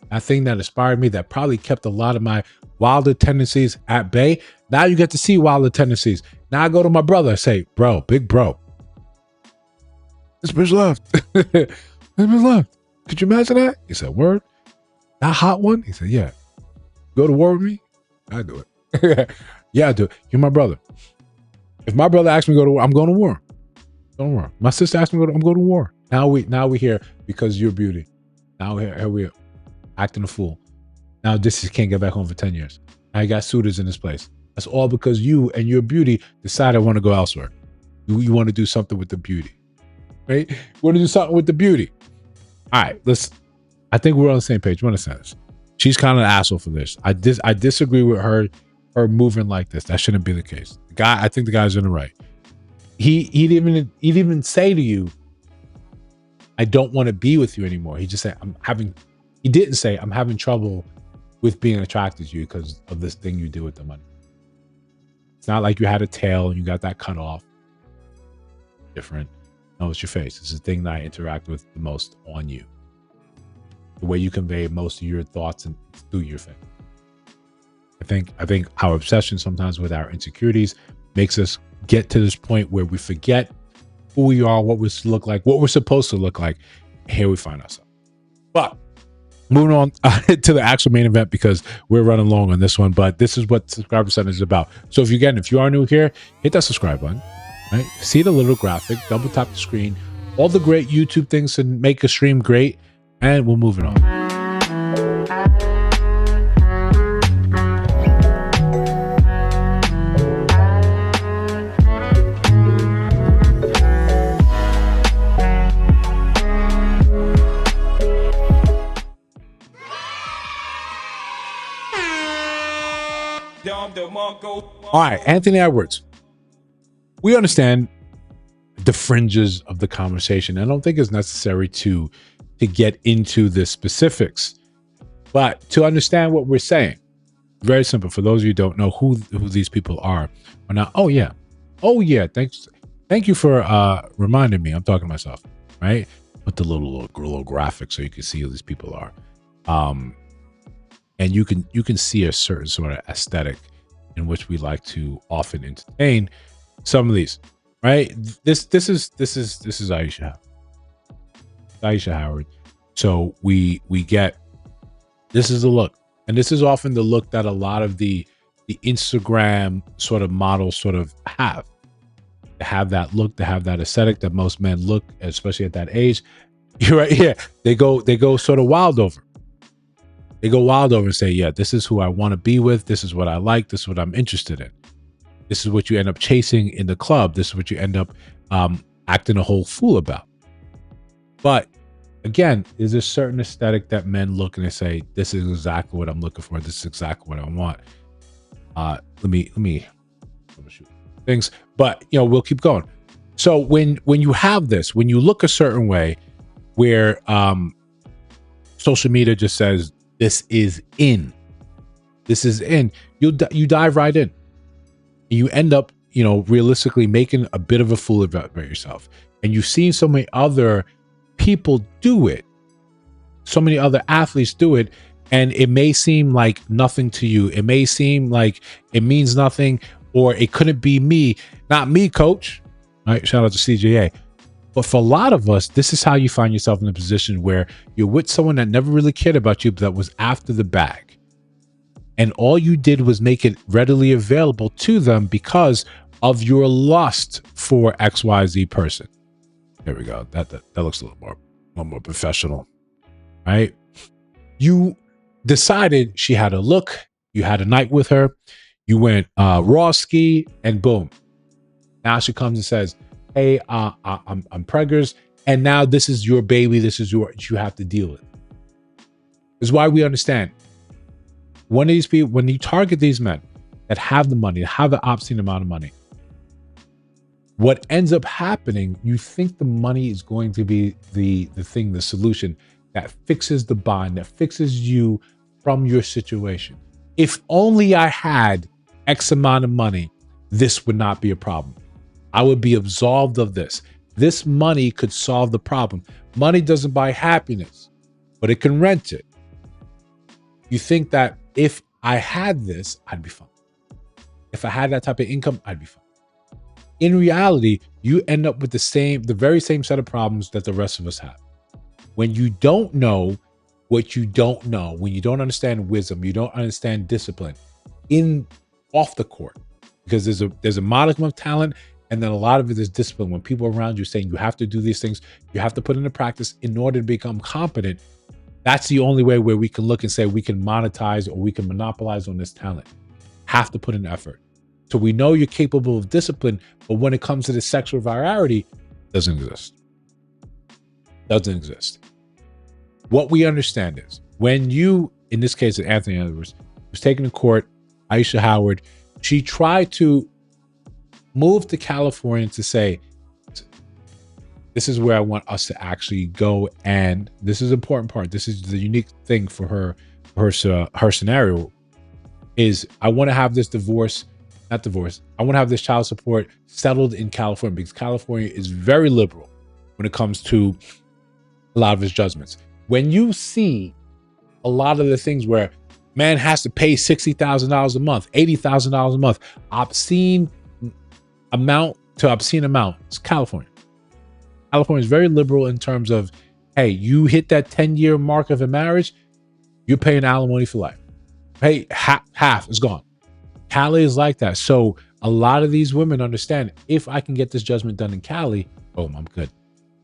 That thing that inspired me, that probably kept a lot of my wilder tendencies at bay. Now you get to see wilder tendencies. Now I go to my brother and say, bro, big bro, this bitch left. This bitch left. Could you imagine that? He said, word? That hot one? He said, yeah. Go to war with me? I do it. Yeah, I do it. You're my brother. If my brother asks me to go to war, I'm going to war. Don't worry. My sister asked me to go, I'm going to war. Now we here because of your beauty. Now here we are acting a fool. Now this can't get back home for 10 years. Now you got suitors in this place. That's all because you and your beauty decide I want to go elsewhere. You want to do something with the beauty. Right? You want to do something with the beauty. All right, I think we're on the same page. You understand this? She's kind of an asshole for this. I disagree with her moving like this. That shouldn't be the case. I think the guy's in the right. He'd even say to you, I don't want to be with you anymore. He just said, he didn't say, I'm having trouble with being attracted to you because of this thing you do with the money. It's not like you had a tail and you got that cut off. Different. No, it's your face. It's the thing that I interact with the most on you. The way you convey most of your thoughts and through your face. I think our obsession sometimes with our insecurities makes us get to this point where we forget who we are, what we look like, what we're supposed to look like. And here we find ourselves. But moving on to the actual main event, because we're running long on this one, but this is what subscriber percentage is about. So if you are new here, hit that subscribe button, right? See the little graphic, double tap the screen, all the great YouTube things to make a stream great, and we'll move it on. All right, Anthony Edwards. We understand the fringes of the conversation. I don't think it's necessary to get into the specifics, but to understand what we're saying. Very simple. For those of you who don't know who these people are or not. Oh yeah. Thank you for reminding me. I'm talking to myself, right? Put the little graphic so you can see who these people are. And you can see a certain sort of aesthetic in which we like to often entertain some of these, right? This is Ayesha Howard. Ayesha Howard. So we get, this is the look, and this is often the look that a lot of the Instagram sort of models sort of have. To have that look, to have that aesthetic that most men look, especially at that age, You're right. Yeah, they go sort of wild over. They go wild over and say, yeah, this is who I want to be with. This is what I like. This is what I'm interested in. This is what you end up chasing in the club. This is what you end up acting a whole fool about. But again, there's a certain aesthetic that men look and they say, this is exactly what I'm looking for. This is exactly what I want. Let me shoot things, but we'll keep going. So when you have this, when you look a certain way, where social media just says this is in, you dive right in. You end up, realistically making a bit of a fool of yourself. And you've seen so many other people do it, so many other athletes do it, and it may seem like nothing to you. It may seem like it means nothing, or it couldn't be me. Not me, coach. All right, shout out to CJA. But for a lot of us, this is how you find yourself in a position where you're with someone that never really cared about you, but that was after the bag. And all you did was make it readily available to them because of your lust for XYZ person. There we go. That looks a little more professional, right? You decided she had a look. You had a night with her. You went raw ski, and boom. Now she comes and says, hey, I'm preggers, and now this is your baby. This is what you have to deal with. This is why we understand. One of these people, when you target these men that have the money, have the obscene amount of money, what ends up happening, you think the money is going to be the thing, the solution that fixes the bond, that fixes you from your situation. If only I had X amount of money, this would not be a problem. I would be absolved of this. This money could solve the problem. Money doesn't buy happiness, but it can rent it. You think that if I had this, I'd be fine. If I had that type of income, I'd be fine. In reality, you end up with the very same set of problems that the rest of us have. When you don't know what you don't know, when you don't understand wisdom, you don't understand discipline off the court, because there's a modicum of talent, and then a lot of it is discipline. When people around you saying you have to do these things, you have to put into practice in order to become competent, that's the only way where we can look and say we can monetize or we can monopolize on this talent. Have to put in effort. So we know you're capable of discipline, but when it comes to the sexual virality, doesn't exist. Doesn't exist. What we understand is when you, in this case, Anthony Edwards, was taken to court, Ayesha Howard, she tried to move to California to say, this is where I want us to actually go. And this is an important part. This is the unique thing for her scenario is I want to have this I want to have this child support settled in California, because California is very liberal when it comes to a lot of its judgments. When you see a lot of the things where man has to pay $60,000 a month, $80,000 a month, obscene amount to obscene amount, it's California. California is very liberal in terms of, hey, you hit that 10-year mark of a marriage, you're paying alimony for life. Hey, half is gone. Cali is like that. So a lot of these women understand, if I can get this judgment done in Cali, boom, I'm good.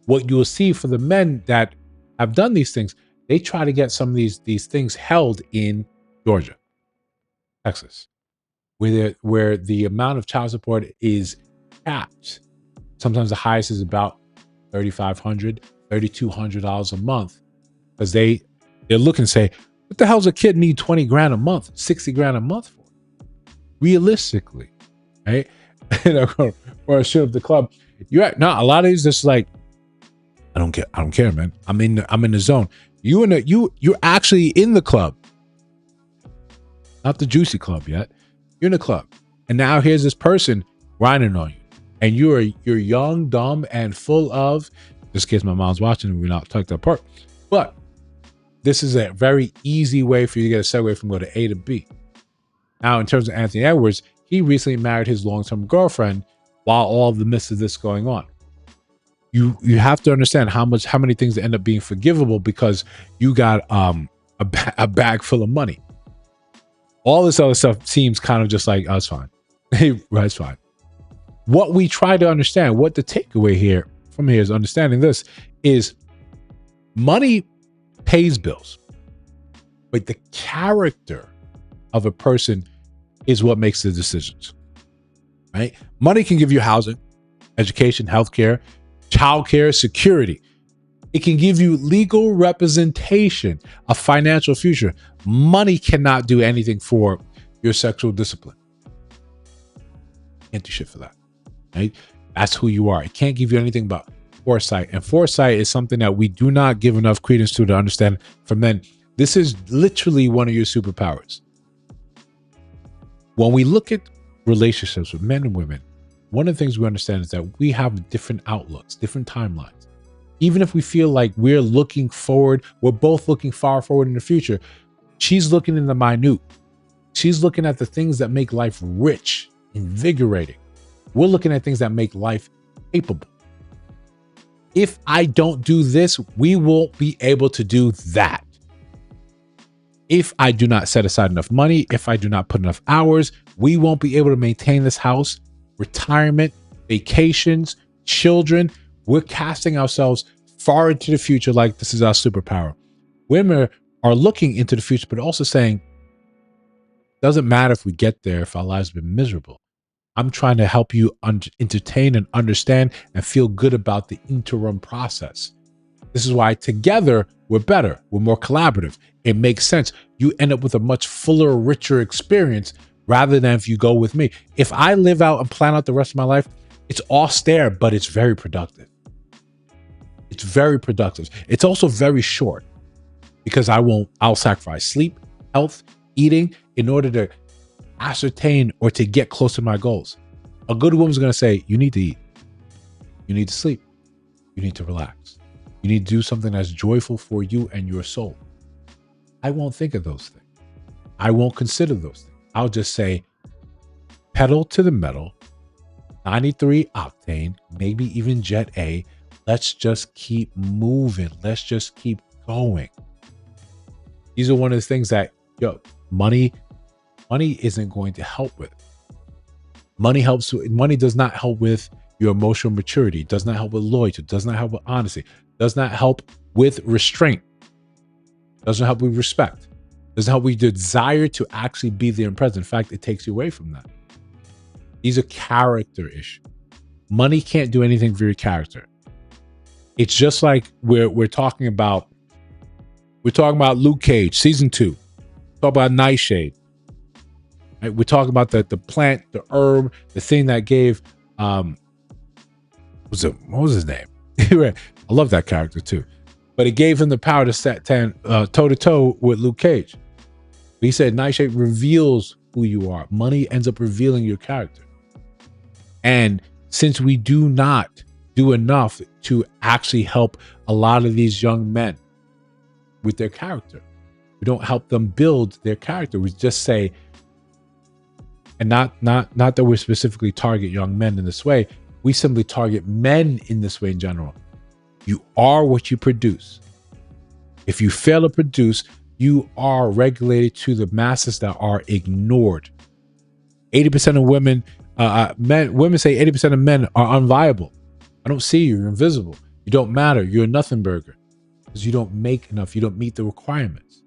What you will see for the men that have done these things, they try to get some of these things held in Georgia, Texas, where the amount of child support is capped. Sometimes the highest is about $3,500, $3,200 a month, because they're looking to say, what the hell's a kid need 20 grand a month, 60 grand a month for? Realistically, right? Or shoot up the club. You're right. No, a lot of these just like, I don't care, man. I'm in the zone. You're actually in the club. Not the juicy club yet. You're in the club. And now here's this person grinding on you. And you're young, dumb, and full of, just in case my mom's watching, we're not tucked apart. But this is a very easy way for you to get a segue from go to A to B. Now, in terms of Anthony Edwards, he recently married his long-term girlfriend while all the midst of this going on. You have to understand how many things end up being forgivable because you got a bag full of money. All this other stuff seems kind of just like, oh, it's fine. It's fine. What we try to understand, what the takeaway from here is understanding this, is Money pays bills, but the character of a person is what makes the decisions, right? Money can give you housing, education, healthcare, childcare, security. It can give you legal representation, a financial future. Money cannot do anything for your sexual discipline. Can't do shit for that, right? That's who you are. It can't give you anything but foresight. And foresight is something that we do not give enough credence to understand for men. This is literally one of your superpowers. When we look at relationships with men and women, one of the things we understand is that we have different outlooks, different timelines. Even if we feel like we're looking forward, we're both looking far forward in the future. She's looking in the minute. She's looking at the things that make life rich, invigorating. We're looking at things that make life capable. If I don't do this, we won't be able to do that. If I do not set aside enough money, if I do not put enough hours, we won't be able to maintain this house, retirement, vacations, children. We're casting ourselves far into the future like this is our superpower. Women are looking into the future, but also saying, doesn't matter if we get there, if our lives have been miserable. I'm trying to help you entertain and understand and feel good about the interim process. This is why together we're better. We're more collaborative. It makes sense. You end up with a much fuller, richer experience rather than if you go with me. If I live out and plan out the rest of my life, it's austere, but it's very productive. It's very productive. It's also very short because I'll sacrifice sleep, health, eating in order to ascertain or to get close to my goals. A good woman's going to say, you need to eat. You need to sleep. You need to relax. You need to do something that's joyful for you and your soul. I won't think of those things. I won't consider those things. I'll just say, pedal to the metal, 93 octane, maybe even Jet A. Let's just keep moving. Let's just keep going. These are one of the things that, money isn't going to help with. Money does not help with your emotional maturity. It does not help with loyalty. It does not help with honesty. It does not help with restraint. It doesn't help with respect. It doesn't help with the desire to actually be there and present. In fact, it takes you away from that. These are character issues. Money can't do anything for your character. It's just like we're talking about Luke Cage, season 2. Talk about Nightshade. Right? We're talking about the plant, the herb, the thing that gave what was his name? I love that character too. But it gave him the power to stand toe to toe with Luke Cage. He said Nightshade reveals who you are. Money ends up revealing your character. And since we do not do enough to actually help a lot of these young men with their character, we don't help them build their character. We just say, and not that we specifically target young men in this way, we simply target men in this way in general. You are what you produce. If you fail to produce, you are regulated to the masses that are ignored. 80% of women say 80% of men are unviable. I don't see you. You're invisible. You don't matter. You're a nothing burger because you don't make enough. You don't meet the requirements.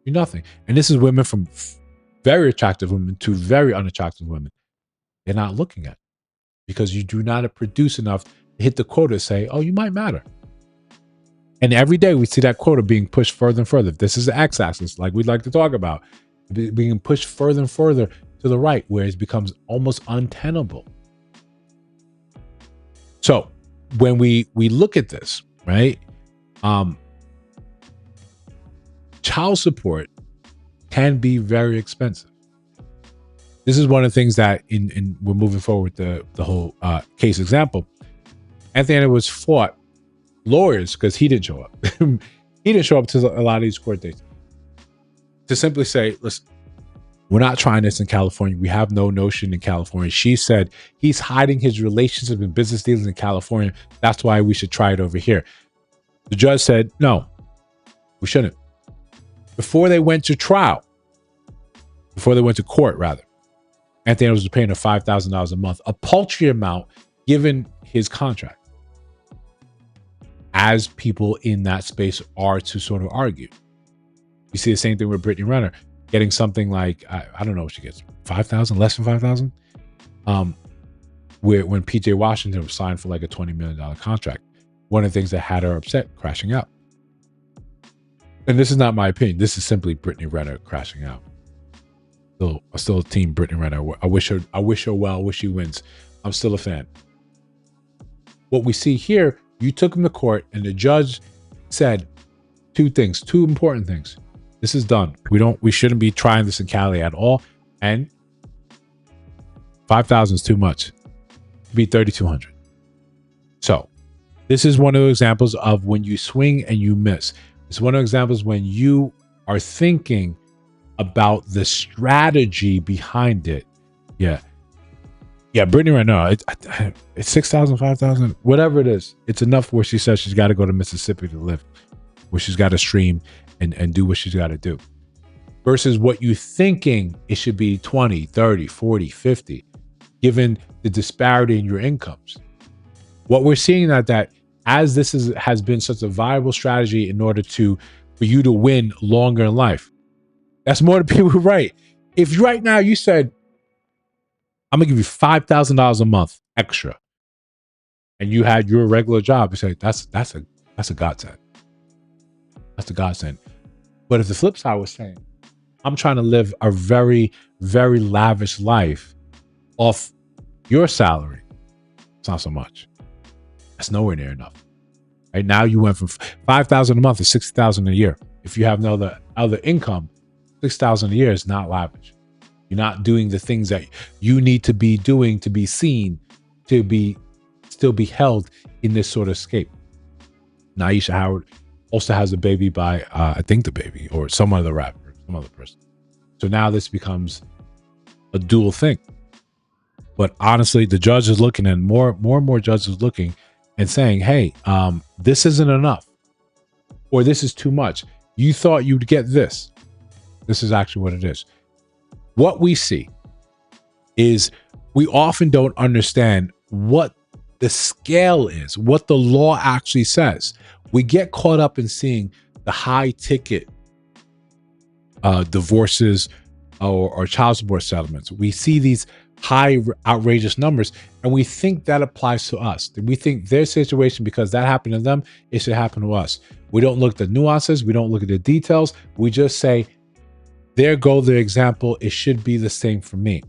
You're nothing. And this is women from very attractive women to very unattractive women. They're not looking at it because you do not produce enough to hit the quota to say, oh, you might matter. And every day we see that quota being pushed further and further. This is the x-axis, like we'd like to talk about, being pushed further and further to the right, where it becomes almost untenable. So when we look at this, right, child support can be very expensive. This is one of the things that in we're moving forward with the whole case example. Anthony was fought lawyers because he didn't show up. He didn't show up to a lot of these court dates. To simply say, listen, we're not trying this in California. We have no notion in California. She said he's hiding his relationship and business dealings in California. That's why we should try it over here. The judge said, no, we shouldn't. Before they went to trial, before they went to court, rather, Anthony was paying her $5,000 a month, a paltry amount given his contract. as people in that space are to sort of argue. You see the same thing with Brittany Renner getting something like, I don't know what she gets, 5,000, less than 5,000. Where when PJ Washington was signed for like a $20 million contract, one of the things that had her upset, crashing out. And this is not my opinion. This is simply Brittany Renner crashing out. Still a team Brittany Renner. I wish her well. I wish she wins. I'm still a fan. What we see here, you took him to court, and the judge said two important things. This is done. We shouldn't be trying this in Cali at all. And 5,000 is too much. It'd be 3,200. So this is one of the examples of when you swing and you miss. It's one of the examples when you are thinking about the strategy behind it. Yeah, Brittany right now, it's 6,000, 5,000, whatever it is. It's enough where she says she's got to go to Mississippi to live, where she's got to stream and do what she's got to do. Versus what you thinking it should be 20, 30, 40, 50, given the disparity in your incomes. What we're seeing that as this has been such a viable strategy in order for you to win longer in life. That's more than people who write. If right now you said, I'm gonna give you $5,000 a month extra, and you had your regular job, you say that's a godsend. That's a godsend. But if the flip side was saying, I'm trying to live a very, very lavish life off your salary, it's not so much. That's nowhere near enough. Right now, you went from $5,000 a month to $60,000 a year. If you have no other income, $6,000 a year is not lavish. You're not doing the things that you need to be doing to be seen, to still be held in this sort of scape. Now, Ayesha Howard also has a baby by, I think the baby, or some other rapper, some other person. So now this becomes a dual thing. But honestly, the judge is looking, and more and more judges looking and saying, hey, this isn't enough, or this is too much. You thought you'd get this. This is actually what it is. What we see is we often don't understand what the scale is, what the law actually says. We get caught up in seeing the high ticket divorces or child support settlements. We see these high outrageous numbers, and we think that applies to us. We think their situation, because that happened to them, it should happen to us. We don't look at the nuances. We don't look at the details. We just say, there go the example. It should be the same for me.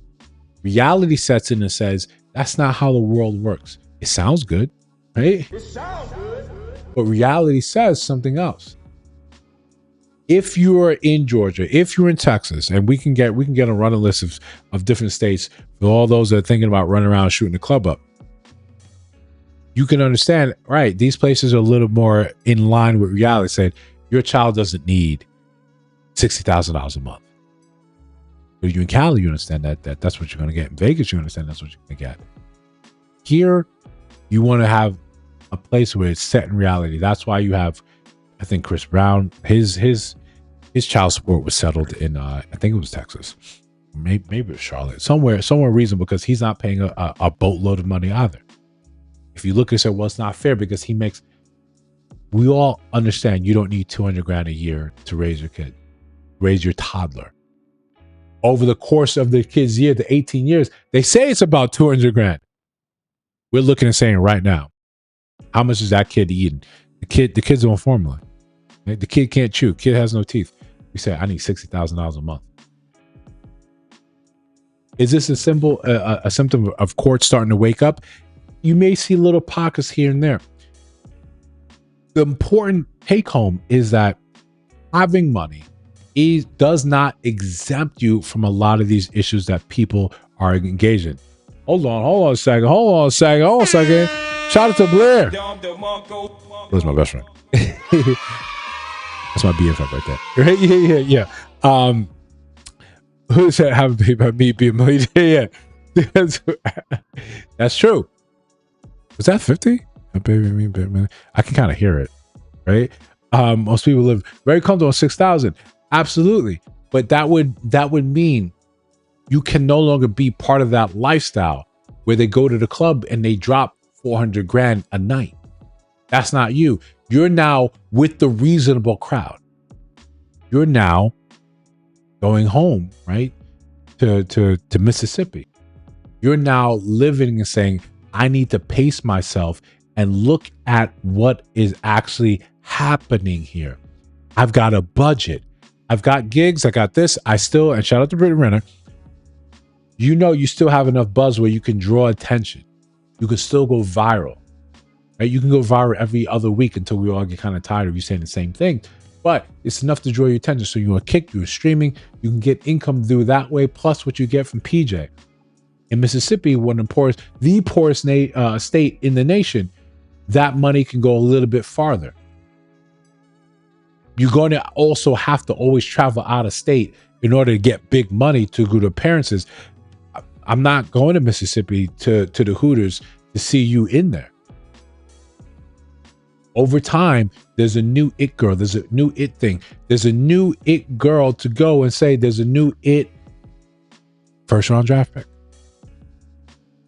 Reality sets in and says, that's not how the world works. It sounds good, right? It sounds good. But reality says something else. If you are in Georgia, if you're in Texas, and we can get a running list of different states for all those that are thinking about running around and shooting the club up, you can understand, right? These places are a little more in line with reality. Saying your child doesn't need $60,000 a month. But you in Cali, you understand that's what you're going to get. In Vegas, you understand that's what you're going to get. Here, you want to have a place where it's set in reality. That's why you have, I think, Chris Brown, his child support was settled in, I think it was Texas, maybe it was Charlotte, somewhere reasonable, because he's not paying a boatload of money either. If you look and say, well, it's not fair because we all understand you don't need $200,000 a year to raise your kid, raise your toddler. Over the course of the kid's year, the 18 years, they say it's about $200,000. We're looking and saying right now, how much is that kid eating? The kid's on formula. Right? The kid can't chew. Kid has no teeth. We say, I need $60,000 a month. Is this a symptom of courts starting to wake up? You may see little pockets here and there. The important take home is that having money does not exempt you from a lot of these issues that people are engaged in. Hold on a second. Shout out to Blair. That's my best friend. That's my BFF right there. Right? Yeah. Who said have a baby by me be a millionaire? Yeah. That's true. Was that 50? A baby me, baby. I can kind of hear it, right? Most people live very comfortable on 6,000. Absolutely. But that would mean you can no longer be part of that lifestyle where they go to the club and they drop $400,000 a night. That's not you. You're now with the reasonable crowd. You're now going home, right? To Mississippi. You're now living and saying, I need to pace myself and look at what is actually happening here. I've got a budget. I've got gigs. I got this. And shout out to Brittany Renner. You know, you still have enough buzz where you can draw attention. You can still go viral, right? You can go viral every other week until we all get kind of tired of you saying the same thing. But it's enough to draw your attention. So you're a kick, you're streaming, you can get income through that way, plus what you get from PJ. In Mississippi, one of the poorest state in the nation, that money can go a little bit farther. You're going to also have to always travel out of state in order to get big money to go to appearances. I'm not going to Mississippi to the Hooters to see you in there. Over time, there's a new it girl. There's a new it thing. There's a new it girl to go and say there's a new it first round draft pick.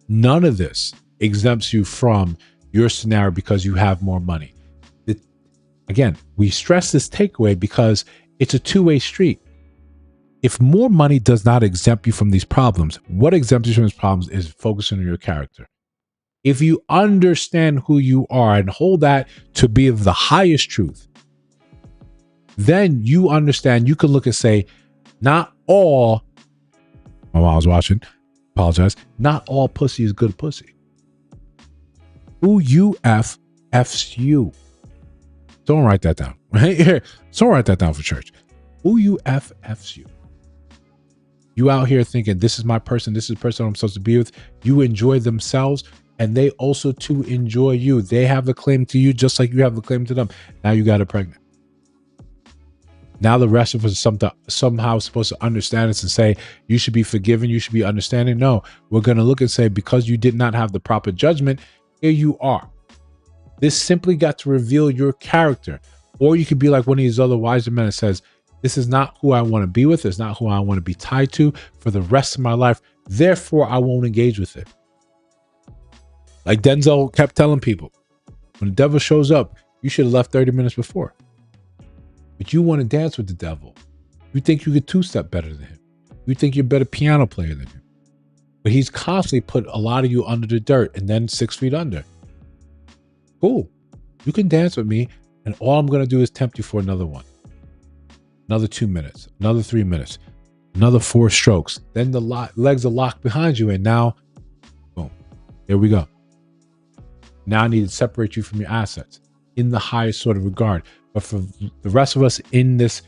None of this exempts you from your scenario because you have more money. Again, we stress this takeaway because it's a two-way street. If more money does not exempt you from these problems, what exempts you from these problems is focusing on your character. If you understand who you are and hold that to be of the highest truth, then you understand, you can look and say, not all, my mom was watching, apologize, not all pussy is good pussy. Who you F's you. Don't write that down. Right here. Don't write that down for church. Who you F's you. You out here thinking, this is my person, this is the person I'm supposed to be with. You enjoy themselves, and they also too enjoy you. They have a claim to you just like you have a claim to them. Now you got her pregnant. Now the rest of us are somehow supposed to understand this and say, you should be forgiven, you should be understanding. No, we're going to look and say, because you did not have the proper judgment, here you are. This simply got to reveal your character. Or you could be like one of these other wiser men that says, this is not who I want to be with. It's not who I want to be tied to for the rest of my life. Therefore, I won't engage with it. Like Denzel kept telling people, when the devil shows up, you should have left 30 minutes before. But you want to dance with the devil. You think you could two-step better than him. You think you're a better piano player than him. But he's constantly put a lot of you under the dirt and then 6 feet under. Cool. You can dance with me, and all I'm going to do is tempt you for another one. Another 2 minutes. Another 3 minutes. Another 4 strokes. Then the legs are locked behind you, and now, boom. There we go. Now I need to separate you from your assets in the highest sort of regard. But for the rest of us in this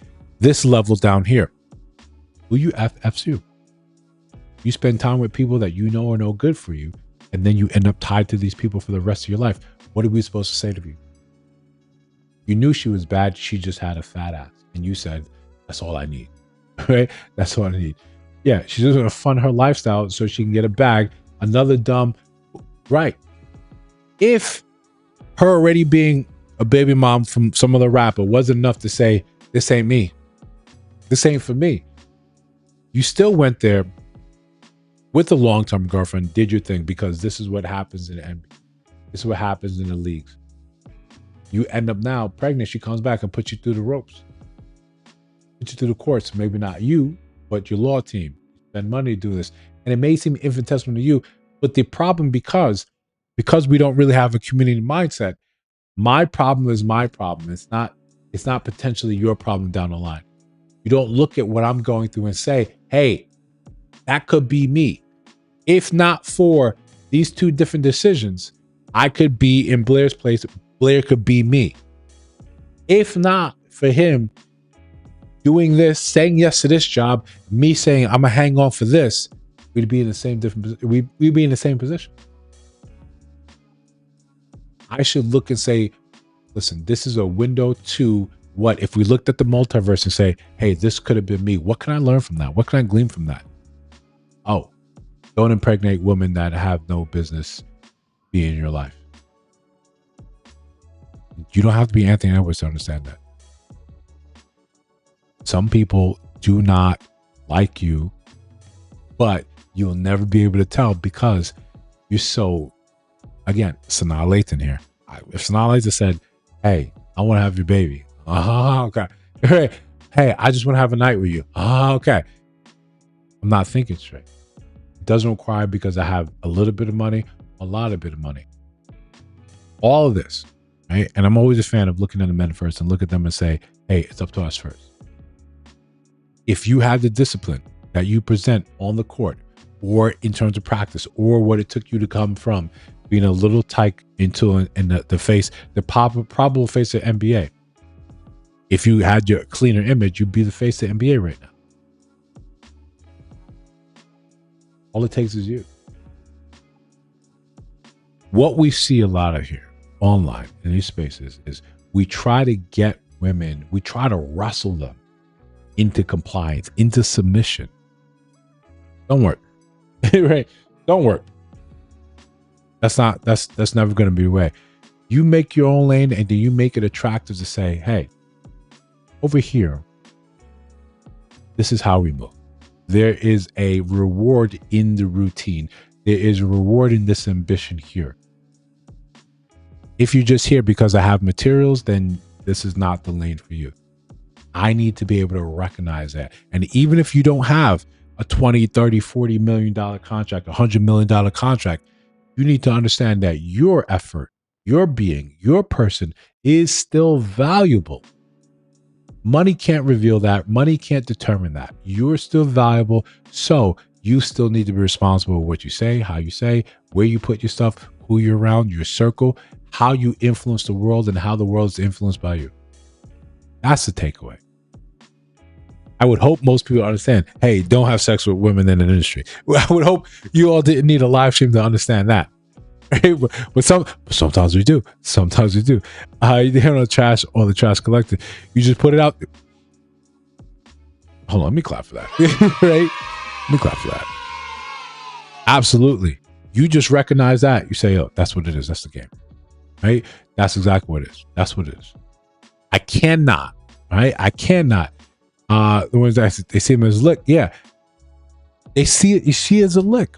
level down here, who you F's you. You spend time with people that you know are no good for you, and then you end up tied to these people for the rest of your life. What are we supposed to say to you? You knew she was bad. She just had a fat ass. And you said, that's all I need. Right? That's all I need. Yeah, she's just going to fund her lifestyle so she can get a bag. Another dumb. Right. If her already being a baby mom from some other rapper wasn't enough to say, this ain't me. This ain't for me. You still went there with a long-term girlfriend, did your thing, because this is what happens in the NBA. This is what happens in the leagues. You end up now pregnant. She comes back and puts you through the ropes. Put you through the courts. Maybe not you, but your law team. Spend money to do this. And it may seem infinitesimal to you, but the problem, because we don't really have a community mindset, my problem is my problem. It's not potentially your problem down the line. You don't look at what I'm going through and say, hey, that could be me. If not for these two different decisions, I could be in Blair's place. Blair could be me. If not for him doing this, saying yes to this job, me saying I'm gonna hang on for this, we'd be in the same we'd be in the same position. I should look and say, listen, this is a window to what if we looked at the multiverse and say, hey, this could have been me. What can I learn from that? What can I glean from that? Oh, don't impregnate women that have no business being in your life. You don't have to be Anthony Edwards to understand that. Some people do not like you, but you'll never be able to tell because you're so, again, Sanaa Lathan here. If Sanaa Lathan said, hey, I want to have your baby. Okay. Hey, I just want to have a night with you. Okay. I'm not thinking straight. It doesn't require because I have a little bit of money, a lot of bit of money. All of this, right? And I'm always a fan of looking at the men first and look at them and say, hey, it's up to us first. If you have the discipline that you present on the court or in terms of practice or what it took you to come from being a little tyke into in the face, the probable face of NBA. If you had your cleaner image, you'd be the face of NBA right now. All it takes is you. What we see a lot of here online in these spaces is we try to get women, we try to wrestle them into compliance, into submission. Don't work. Right? Don't work. That's never going to be the way. You make your own lane and then you make it attractive to say, hey, over here, this is how we move. There is a reward in the routine. There is a reward in this ambition here. If you're just here because I have materials, then this is not the lane for you. I need to be able to recognize that. And even if you don't have a 20, 30, $40 million contract, $100 million contract, you need to understand that your effort, your being, your person is still valuable. Money can't reveal that. Money can't determine that. You're still valuable. So you still need to be responsible for what you say, how you say, where you put your stuff, who you're around, your circle, how you influence the world and how the world is influenced by you. That's the takeaway. I would hope most people understand, hey, don't have sex with women in an industry. I would hope you all didn't need a live stream to understand that. Right? But sometimes we do. Sometimes we do. You hear on the trash or the trash collector, you just put it out. Hold on, let me clap for that. Right? Let me clap for that. Absolutely. You just recognize that. You say, oh, that's what it is. That's the game. Right? That's exactly what it is. That's what it is. I cannot, right? I cannot. The ones that they see him as a lick, yeah. They see it, she is a lick.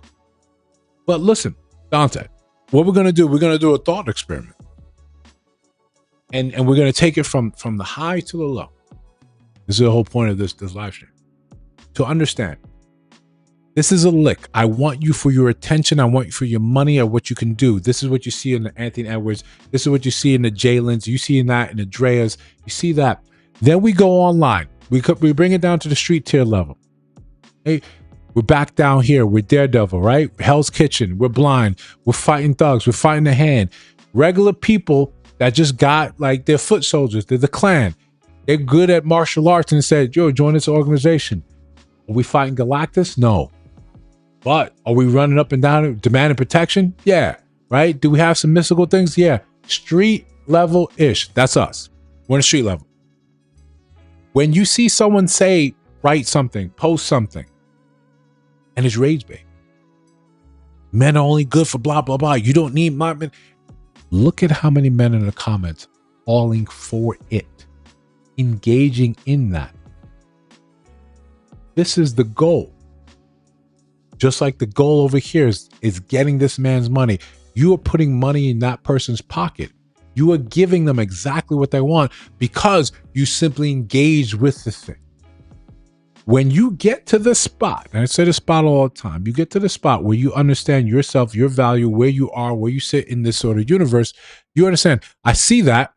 But listen, Dante, what we're gonna do, we're gonna do a thought experiment. And we're gonna take it from the high to the low. This is the whole point of this live stream. To understand, this is a lick. I want you for your attention. I want you for your money or what you can do. This is what you see in the Anthony Edwards. This is what you see in the Jalen's. You see in that in the Dreas. You see that. Then we go online. We bring it down to the street tier level. Hey, we're back down here. We're Daredevil, right? Hell's Kitchen. We're Blind. We're fighting thugs. We're fighting the hand. Regular people that just got like they're foot soldiers. They're the clan. They're good at martial arts and said, yo, join this organization. Are we fighting Galactus? No. But are we running up and down demanding protection? Yeah. Right? Do we have some mystical things? Yeah. Street level-ish. That's us. We're in the street level. When you see someone say, write something, post something, and it's rage bait. Men are only good for blah, blah, blah. You don't need my men. Look at how many men in the comments falling for it, engaging in that. This is the goal. Just like the goal over here is getting this man's money. You are putting money in that person's pocket. You are giving them exactly what they want because you simply engage with the thing. When you get to the spot, and I say the spot all the time, you get to the spot where you understand yourself, your value, where you are, where you sit in this sort of universe, you understand, I see that.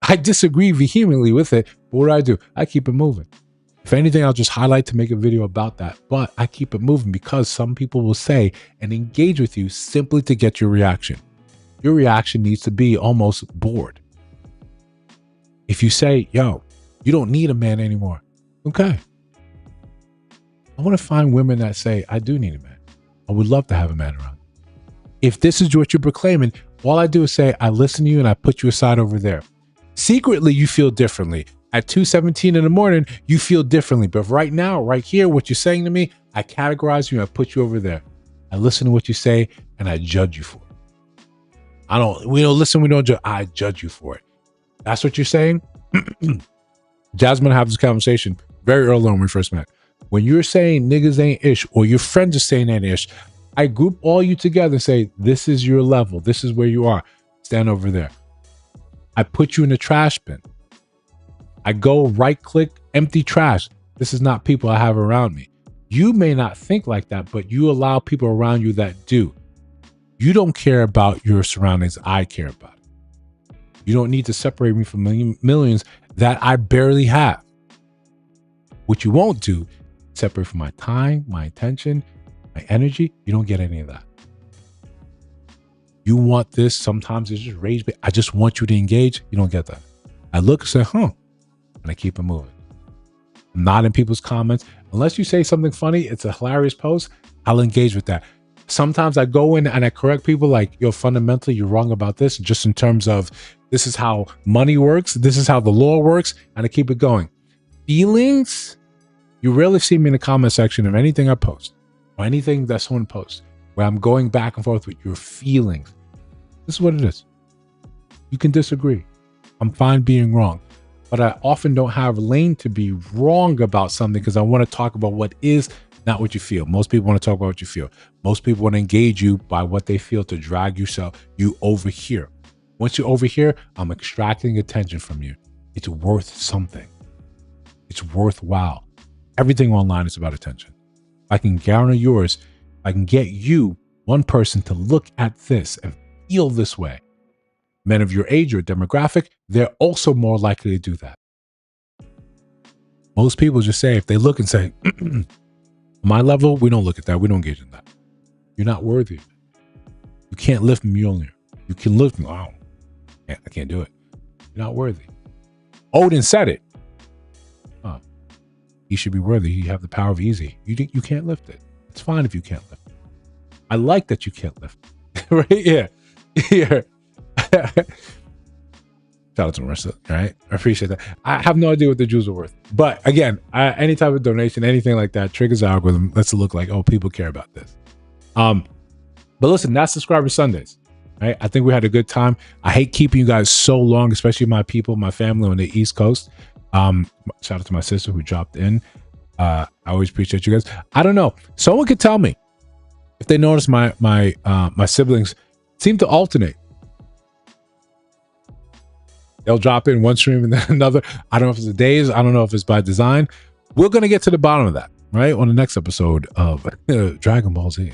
I disagree vehemently with it, but what do? I keep it moving. If anything, I'll just highlight to make a video about that, but I keep it moving because some people will say and engage with you simply to get your reaction. Your reaction needs to be almost bored. If you say, yo, you don't need a man anymore. Okay. I want to find women that say, I do need a man. I would love to have a man around. If this is what you're proclaiming, all I do is say, I listen to you and I put you aside over there. Secretly, you feel differently. At 2:17 in the morning, you feel differently. But right now, right here, what you're saying to me, I categorize you and I put you over there. I listen to what you say and I judge you for it. We don't listen, we don't judge. I judge you for it. That's what you're saying? Jasmine had this conversation very early on when we first met. When you're saying niggas ain't ish or your friends are saying ain't ish, I group all you together and say, this is your level. This is where you are. Stand over there. I put you in the trash bin. I go right click, empty trash. This is not people I have around me. You may not think like that, but you allow people around you that do. You don't care about your surroundings. I care about it. You don't need to separate me from millions that I barely have. What you won't do, separate from my time, my attention, my energy. You don't get any of that. You want this. Sometimes it's just rage. But I just want you to engage. You don't get that. I look and say, and I keep it moving. I'm not in people's comments. Unless you say something funny, it's a hilarious post, I'll engage with that. Sometimes I go in and I correct people like, yo, fundamentally, you're wrong about this, just in terms of this is how money works. This is how the law works. And I keep it going. Feelings, you rarely see me in the comment section of anything I post or anything that someone posts where I'm going back and forth with your feelings. This is what it is. You can disagree. I'm fine being wrong. But I often don't have lane to be wrong about something because I want to talk about what is, not what you feel. Most people want to talk about what you feel. Most people want to engage you by what they feel to drag you over here. Once you're over here, I'm extracting attention from you. It's worth something. It's worthwhile. Everything online is about attention. If I can garner yours, if I can get you, one person, to look at this and feel this way. Men of your age or demographic, they're also more likely to do that. Most people just say, if they look and say, my level, we don't look at that. We don't engage in that. You're not worthy. You can't lift me only. You can lift me. Wow. I can't do it. You're not worthy. Odin said it. He should be worthy. You have the power of easy. You can't lift it. It's fine if you can't lift it. I like that you can't lift it. Right? Yeah. Yeah. Shout out to Marissa, right? I appreciate that. I have no idea what the jewels are worth. But again, any type of donation, anything like that, triggers the algorithm. Let's look like, oh, people care about this. But listen, that's Subscriber Sundays, right? I think we had a good time. I hate keeping you guys so long, especially my people, my family on the East Coast. Shout out to my sister who dropped in. I always appreciate you guys. I don't know. Someone could tell me if they notice my siblings seem to alternate. They'll drop in one stream and then another. I don't know if it's the days. I don't know if it's by design. We're going to get to the bottom of that, right? On the next episode of Dragon Ball Z.